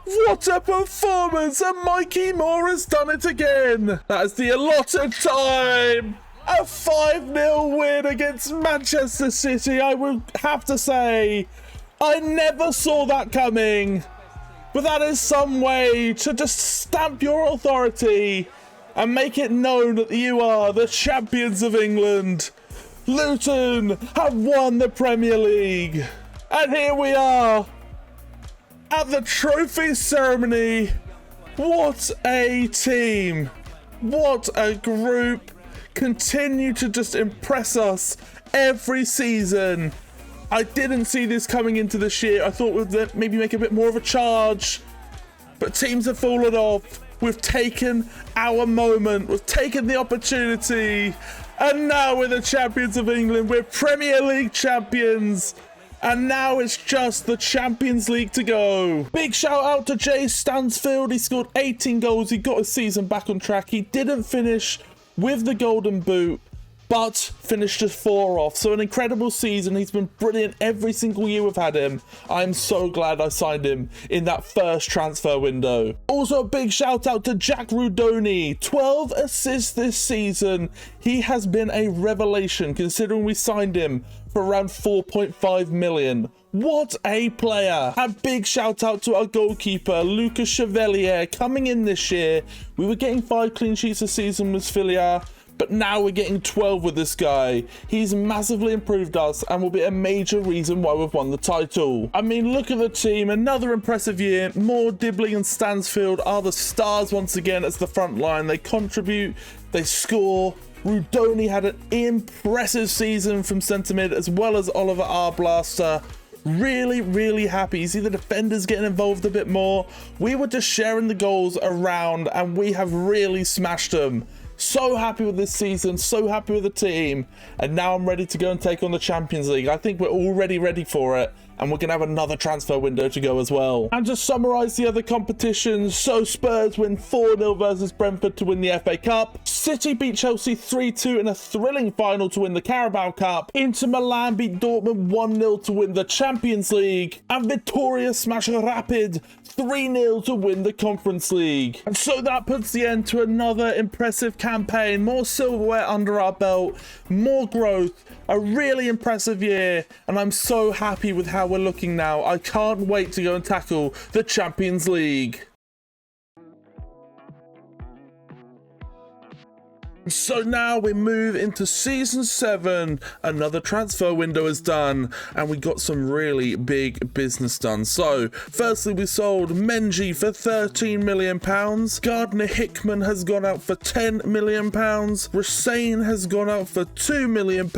What a performance. And Mikey Moore has done it again. That is the allotted time. A 5-0 win against Manchester City. I will have to say, I never saw that coming. But that is some way to just stamp your authority and make it known that you are the champions of England. Luton have won the Premier League. And here we are at the trophy ceremony. What a team. What a group. Continue to just impress us every season. I didn't see this coming into this year. I thought we'd maybe make a bit more of a charge. But teams have fallen off. We've taken our moment. We've taken the opportunity. And now we're the champions of England. We're Premier League champions. And now it's just the Champions League to go. Big shout out to Jay Stansfield. He scored 18 goals. He got his season back on track. He didn't finish with the golden boot, but finished just 4 off. So an incredible season. He's been brilliant every single year we've had him. I'm so glad I signed him in that first transfer window. Also a big shout out to Jack Rudoni. 12 assists this season. He has been a revelation considering we signed him for around 4.5 million. What a player. A big shout out to our goalkeeper, Lucas Chevalier, coming in this year. We were getting 5 clean sheets a season with Filia, but now we're getting 12 with this guy. He's massively improved us and will be a major reason why we've won the title. I mean, look at the team. Another impressive year. Moore, Dibbling and Stansfield are the stars once again as the front line. They contribute, they score. Rudoni had an impressive season from centre mid, as well as Oliver Arblaster. Really happy. You see the defenders getting involved a bit more. We were just sharing the goals around and we have really smashed them. So happy with this season, so happy with the team, and now I'm ready to go and take on the Champions League. I think we're already ready for it, and we're going to have another transfer window to go as well. And to summarise the other competitions, so Spurs win 4-0 versus Brentford to win the FA Cup. City beat Chelsea 3-2 in a thrilling final to win the Carabao Cup. Inter Milan beat Dortmund 1-0 to win the Champions League. And Victoria smash Rapid 3-0 to win the Conference League. And so that puts the end to another impressive campaign. More silverware under our belt, more growth, a really impressive year, and I'm so happy with how we're looking now. I can't wait to go and tackle the Champions League. So now we move into season 7. Another transfer window is done and we got some really big business done. So firstly, we sold Menji for £13 million. Gardner Hickman has gone out for £10 million. Rassane has gone out for £2 million.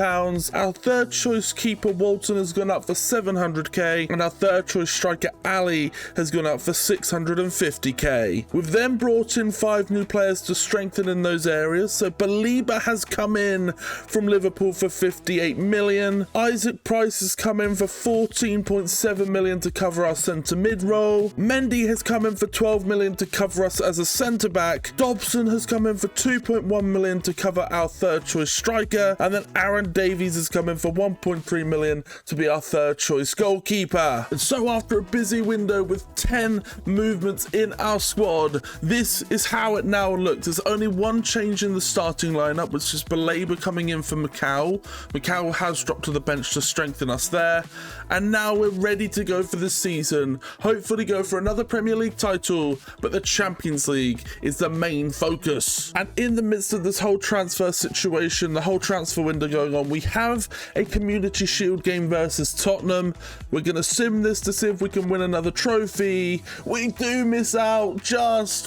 Our third choice keeper Walton has gone out for 700k, and our third choice striker Ali has gone out for 650k. We've then brought in 5 new players to strengthen in those areas. So Baliba has come in from Liverpool for 58 million. Isaac Price has come in for 14.7 million to cover our centre mid role. Mendy has come in for 12 million to cover us as a centre back. Dobson has come in for 2.1 million to cover our third choice striker. And then Aaron Davies has come in for 1.3 million to be our third choice goalkeeper. And so after a busy window with 10 movements in our squad, this is how it now looks. There's only one change in the start starting lineup, which is Belabor coming in for Macau. Macau has dropped to the bench to strengthen us there. And now we're ready to go for this season. Hopefully go for another Premier League title, but the Champions League is the main focus. And in the midst of this whole transfer situation, the whole transfer window going on, we have a Community Shield game versus Tottenham. We're going to sim this to see if we can win another trophy. We do miss out,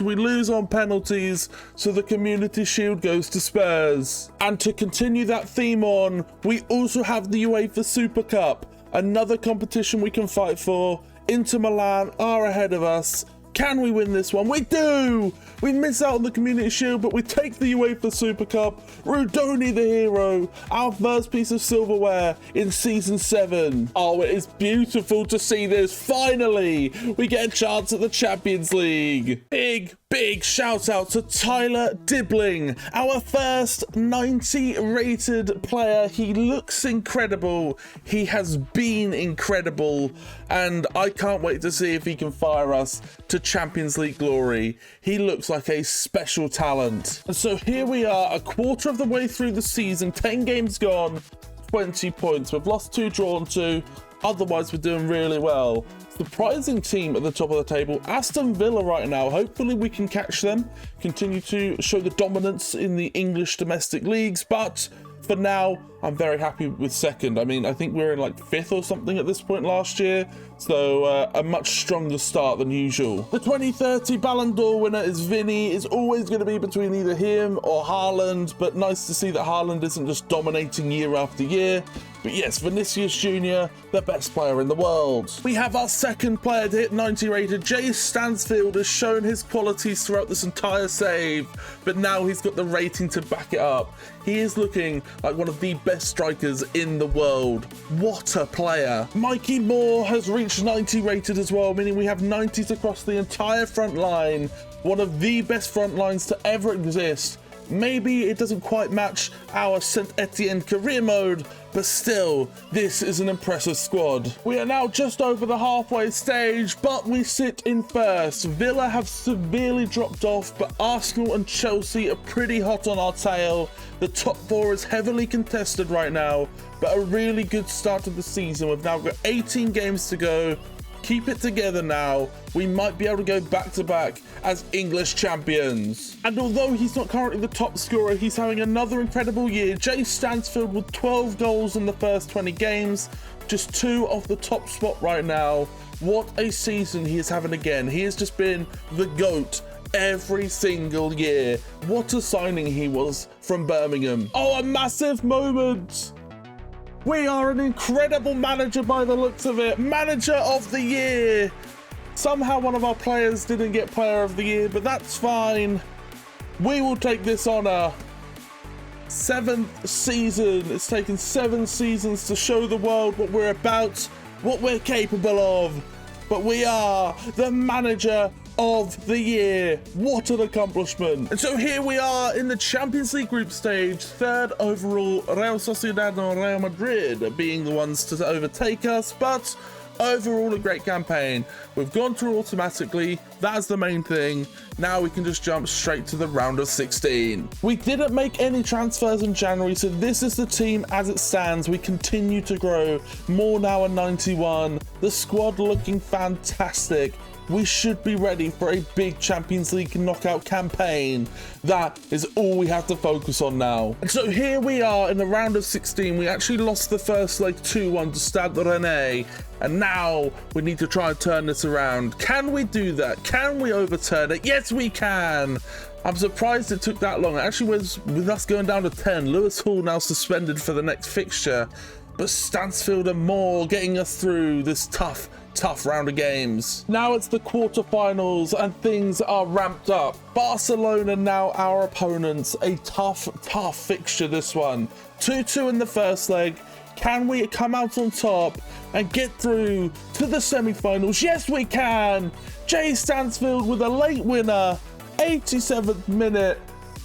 we lose on penalties, so the Community Shield goes to Spurs. And to continue that theme on, we also have the UEFA Super Cup, another competition we can fight for. Inter Milan are ahead of us. Can we win this one? We do! We miss out on the Community Shield, but we take the UEFA Super Cup. Rudoni the hero, our first piece of silverware in Season 7. Oh, it is beautiful to see this. Finally, we get a chance at the Champions League. Big shout out to Tyler Dibbling, our first 90 rated player. He looks incredible. He has been incredible, and I can't wait to see if he can fire us to Champions League glory. He looks like a special talent. And so here we are, a quarter of the way through the season, 10 games gone, 20 points. We've lost 2, drawn 2. Otherwise, we're doing really well. Surprising team at the top of the table, Aston Villa right now. Hopefully we can catch them, continue to show the dominance in the English domestic leagues, but for now, I'm very happy with second. I mean, I think we're in like 5th or something at this point last year, so a much stronger start than usual. The 2030 Ballon d'Or winner is Vinny. It's always going to be between either him or Haaland, but nice to see that Haaland isn't just dominating year after year. But yes, Vinicius Jr., the best player in the world. We have our second player to hit 90 rated. Jay Stansfield has shown his qualities throughout this entire save, but now he's got the rating to back it up. He is looking like one of the best strikers in the world. What a player. Mikey Moore has reached 90 rated as well, meaning we have 90s across the entire front line. One of the best front lines to ever exist. Maybe it doesn't quite match our Saint Etienne career mode, but still, this is an impressive squad. We are now just over the halfway stage, but we sit in first. Villa have severely dropped off, but Arsenal and Chelsea are pretty hot on our tail. The top 4 is heavily contested right now, but a really good start to the season. We've now got 18 games to go. Keep it together now. We might be able to go back-to-back as English champions. And although he's not currently the top scorer, he's having another incredible year. Jay Stansfield with 12 goals in the first 20 games, just 2 off the top spot right now. What a season he is having again. He has just been the GOAT every single year. What a signing he was from Birmingham. Oh, a massive moment. We are an incredible manager by the looks of it. Manager of the year. Somehow one of our players didn't get player of the year, but that's fine. We will take this honor. 7th season. It's taken 7 seasons to show the world what we're about, what we're capable of. But we are the manager of the year. What an accomplishment. And so here we are in the Champions League group stage, 3rd overall, Real Sociedad and Real Madrid being the ones to overtake us, but overall a great campaign. We've gone through automatically, that's the main thing. Now we can just jump straight to the round of 16. We didn't make any transfers in January, so this is the team as it stands. We continue to grow, more now at 91, the squad looking fantastic. We should be ready for a big Champions League knockout campaign. That is all we have to focus on now. And so here we are in the round of 16. We actually lost the first leg 2-1 to Stade Rennais, and now we need to try and turn this around. Can we do that? Can we overturn it? Yes, we can. I'm surprised it took that long. It actually was with us going down to 10. Lewis Hall now suspended for the next fixture, but Stansfield and Moore getting us through this tough round of games. Now it's the quarterfinals and things are ramped up. Barcelona now our opponents. A tough fixture, this one. 2-2 in the first leg. Can we come out on top and get through to the semi-finals? Yes, we can. Jay Stansfield with a late winner. 87th minute.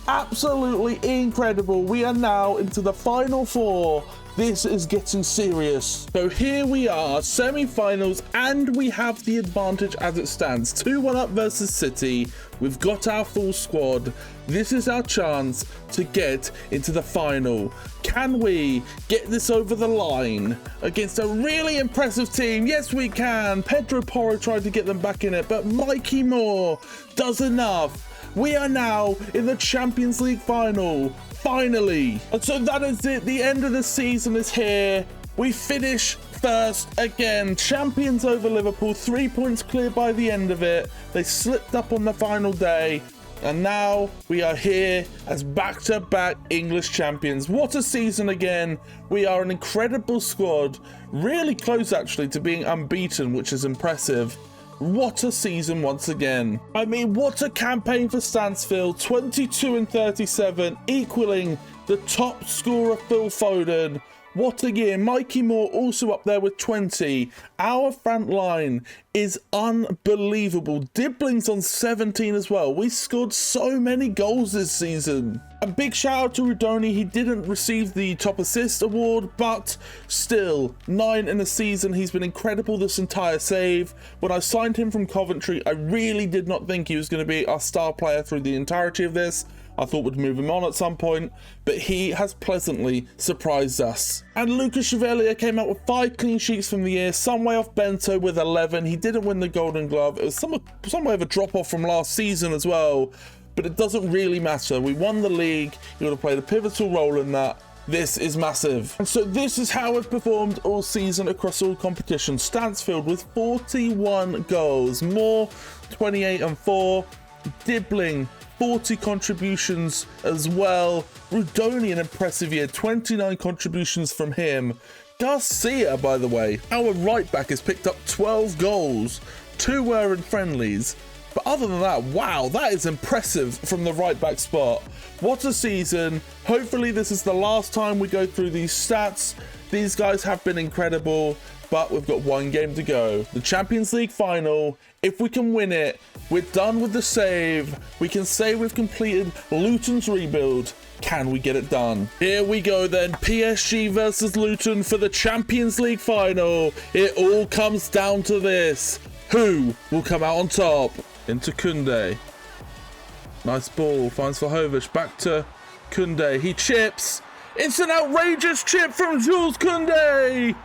Absolutely incredible. We are now into the final four. This is getting serious. So here we are, semi-finals, and we have the advantage as it stands. 2-1 up versus City. We've got our full squad. This is our chance to get into the final. Can we get this over the line against a really impressive team? Yes, we can. Pedro Porro tried to get them back in it, but Mikey Moore does enough. We are now in the Champions League final. Finally. And so that is it. The end of the season is here. We finish first again. Champions over Liverpool. 3 points clear by the end of it. They slipped up on the final day. And now we are here as back-to-back English champions. What a season again. We are an incredible squad. Really close actually to being unbeaten, which is impressive. What a season once again. I mean, what a campaign for Stansfield. 22 and 37, equaling the top scorer Phil Foden. What a year. Mikey Moore also up there with 20. Our front line is unbelievable. Dibbling's on 17 as well. We scored so many goals this season. A big shout out to Rudoni. He didn't receive the top assist award, but still, 9 in a season. He's been incredible this entire save. When I signed him from Coventry, I really did not think he was going to be our star player through the entirety of this. I thought we'd move him on at some point, but he has pleasantly surprised us. And Lucas Chevalier came out with 5 clean sheets from the year, some way off Bento with 11. He didn't win the Golden Glove. It was some way of a drop-off from last season as well, but it doesn't really matter. We won the league. You would have played a pivotal role in that. This is massive. And so this is how we've performed all season across all competitions. Stansfield with 41 goals, Moore 28 and 4, Dibbling 40 contributions as well. Rudoni, an impressive year, 29 contributions from him. Garcia, by the way, our right back, has picked up 12 goals. 2 were in friendlies. But other than that, wow, that is impressive from the right back spot. What a season. Hopefully this is the last time we go through these stats. These guys have been incredible, but we've got 1 game to go. The Champions League final. If we can win it, we're done with the save. We can say we've completed Luton's rebuild. Can we get it done? Here we go then. PSG versus Luton for the Champions League final. It all comes down to this. Who will come out on top? Into Koundé. Nice ball. Finds Verhoevic. Back to Koundé. He chips. It's an outrageous chip from Jules Koundé.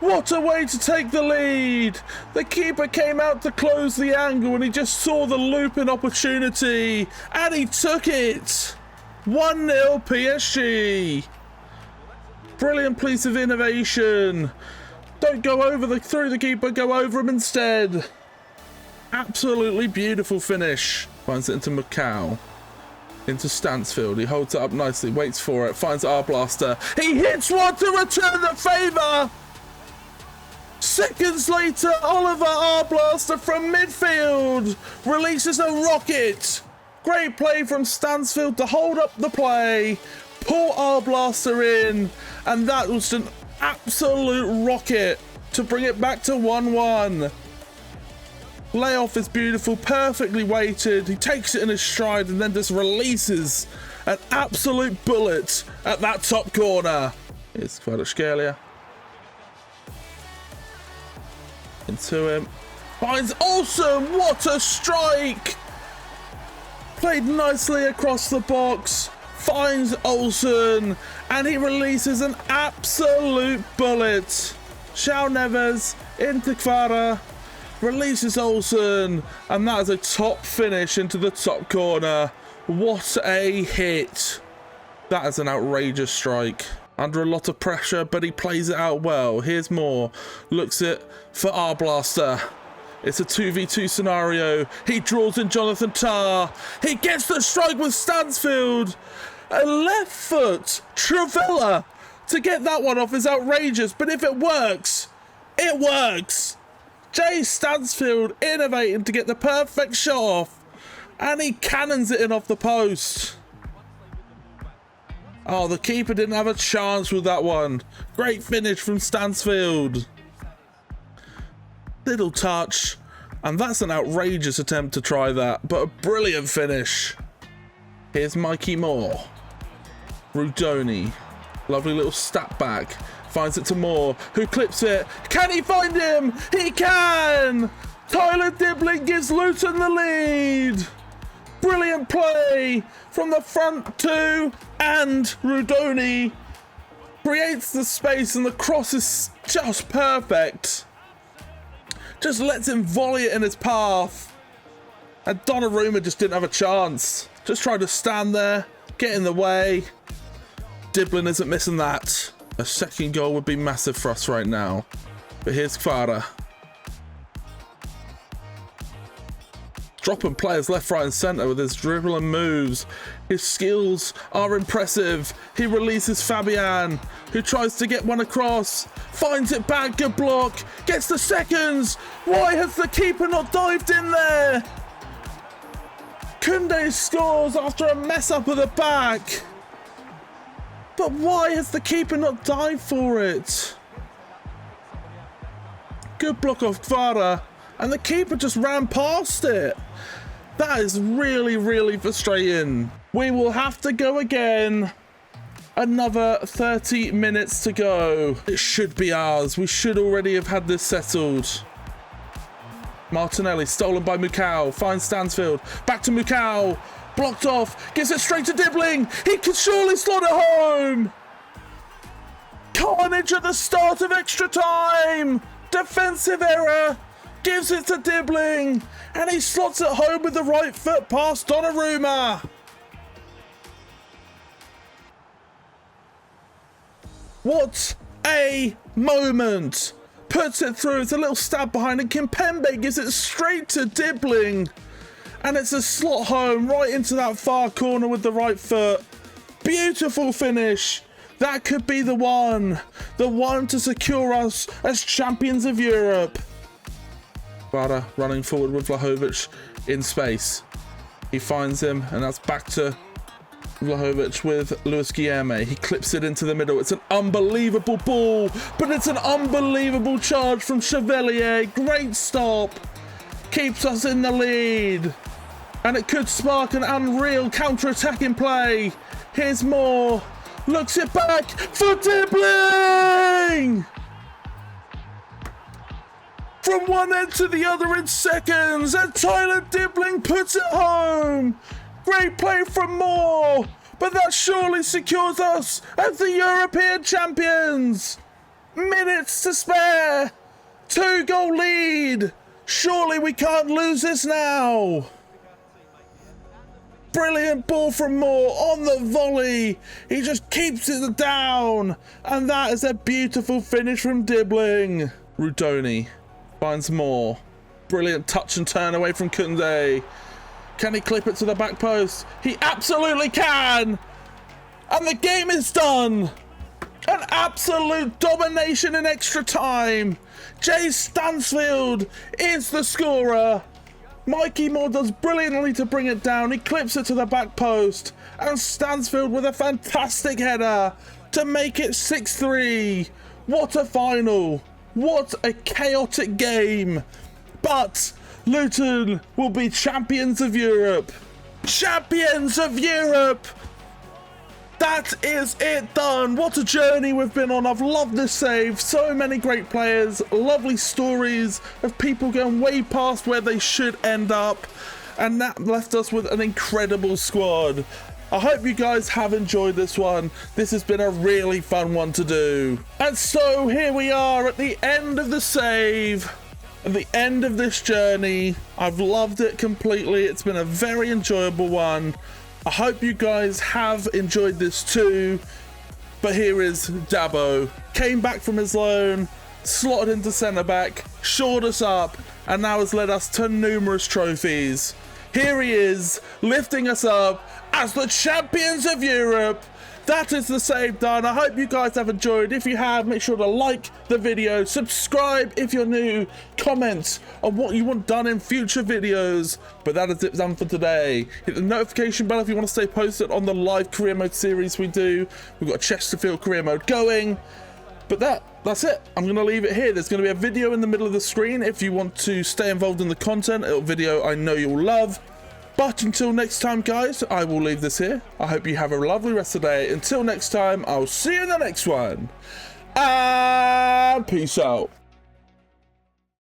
What a way to take the lead. The keeper came out to close the angle and he just saw the looping opportunity and he took it. 1-0 PSG. Brilliant piece of innovation. Don't go over through the keeper, go over him instead. Absolutely beautiful finish. Finds it into Macau. Into Stansfield. He holds it up nicely, waits for it, finds Arblaster. He hits one to return the favour. Seconds later, Oliver Arblaster from midfield releases a rocket. Great play from Stansfield to hold up the play, pull Arblaster in, and that was an absolute rocket to bring it back to 1-1. Layoff is beautiful, perfectly weighted. He takes it in his stride and then just releases an absolute bullet at that top corner. Here's Kvaratskhelia. Into him. Finds Olsen. What a strike! Played nicely across the box. Finds Olsen. And he releases an absolute bullet. João Neves into Kvara. Releases Olsen. And that is a top finish into the top corner. What a hit. That is an outrageous strike. Under a lot of pressure, but he plays it out well. Here's Moore. Looks it for Arblaster. It's a 2v2 scenario. He draws in Jonathan Tah. He gets the strike with Stansfield. A left foot Travella to get that one off is outrageous, but if it works, it works. Jay Stansfield innovating to get the perfect shot off, and he cannons it in off the post. Oh, the keeper didn't have a chance with that one. Great finish from Stansfield. Little touch. And that's an outrageous attempt to try that, but a brilliant finish. Here's Mikey Moore. Rudoni. Lovely little step back. Finds it to Moore, who clips it. Can he find him? He can! Tyler Dibbling gives Luton the lead. Brilliant play from the front two, and Rudoni creates the space, and the cross is just perfect. Just lets him volley it in his path. And Donnarumma just didn't have a chance. Just tried to stand there, get in the way. Dibbling isn't missing that. A second goal would be massive for us right now. But here's Kvara. Dropping players left, right and centre with his dribble and moves. His skills are impressive. He releases Fabian, who tries to get one across. Finds it back, good block. Gets the seconds. Why has the keeper not dived in there? Koundé scores after a mess up at the back. But why has the keeper not dived for it? Good block off Kvara, and the keeper just ran past it. That is really, really frustrating. We will have to go again. Another 30 minutes to go. It should be ours. We should already have had this settled. Martinelli, stolen by Mukau, finds Stansfield. Back to Mukau. Blocked off, gives it straight to Dibbling. He can surely slot it home. Carnage at the start of extra time. Defensive error. Gives it to Dibbling. And he slots it home with the right foot past Donnarumma. What a moment. Puts it through. It's a little stab behind, and Kimpembe gives it straight to Dibbling. And it's a slot home right into that far corner with the right foot. Beautiful finish. That could be the one to secure us as champions of Europe. Kvara running forward with Vlahovic in space. He finds him, and that's back to Vlahovic with Luis Guilherme. He clips it into the middle. It's an unbelievable ball, but it's an unbelievable charge from Chevalier. Great stop. Keeps us in the lead. And it could spark an unreal counter-attacking play. Here's Moore. Looks it back for Dibbling! From one end to the other in seconds. And Tyler Dibbling puts it home. Great play from Moore. But that surely secures us as the European champions. Minutes to spare. 2-goal lead. Surely we can't lose this now. Brilliant ball from Moore on the volley. He just keeps it down. And that is a beautiful finish from Dibbling. Rudoni finds Moore. Brilliant touch and turn away from Koundé. Can he clip it to the back post? He absolutely can. And the game is done. An absolute domination in extra time. Jay Stansfield is the scorer. Mikey Moore does brilliantly to bring it down. He clips it to the back post. And Stansfield with a fantastic header to make it 6-3. What a final. What a chaotic game. But Luton will be champions of Europe. Champions of Europe. That is it done. What a journey we've been on. I've loved this save. So many great players. Lovely stories of people going way past where they should end up. And that left us with an incredible squad. I hope you guys have enjoyed this one. This has been a really fun one to do. And so here we are at the end of the save. At the end of this journey. I've loved it completely. It's been a very enjoyable one. I hope you guys have enjoyed this too. But here is Dabo. Came back from his loan, slotted into centre back, shored us up, and now has led us to numerous trophies. Here he is, lifting us up as the champions of Europe. That is the save done. I hope you guys have enjoyed. If you have, make sure to like the video, subscribe if you're new, comment on what you want done in future videos. But that is it done for today. Hit the notification bell if you want to stay posted on the live career mode series we do. We've got a Chesterfield career mode going. But that's it. I'm going to leave it here. There's going to be a video in the middle of the screen if you want to stay involved in the content. A video I know you'll love. But until next time, guys, I will leave this here. I hope you have a lovely rest of the day. Until next time, I'll see you in the next one. And peace out.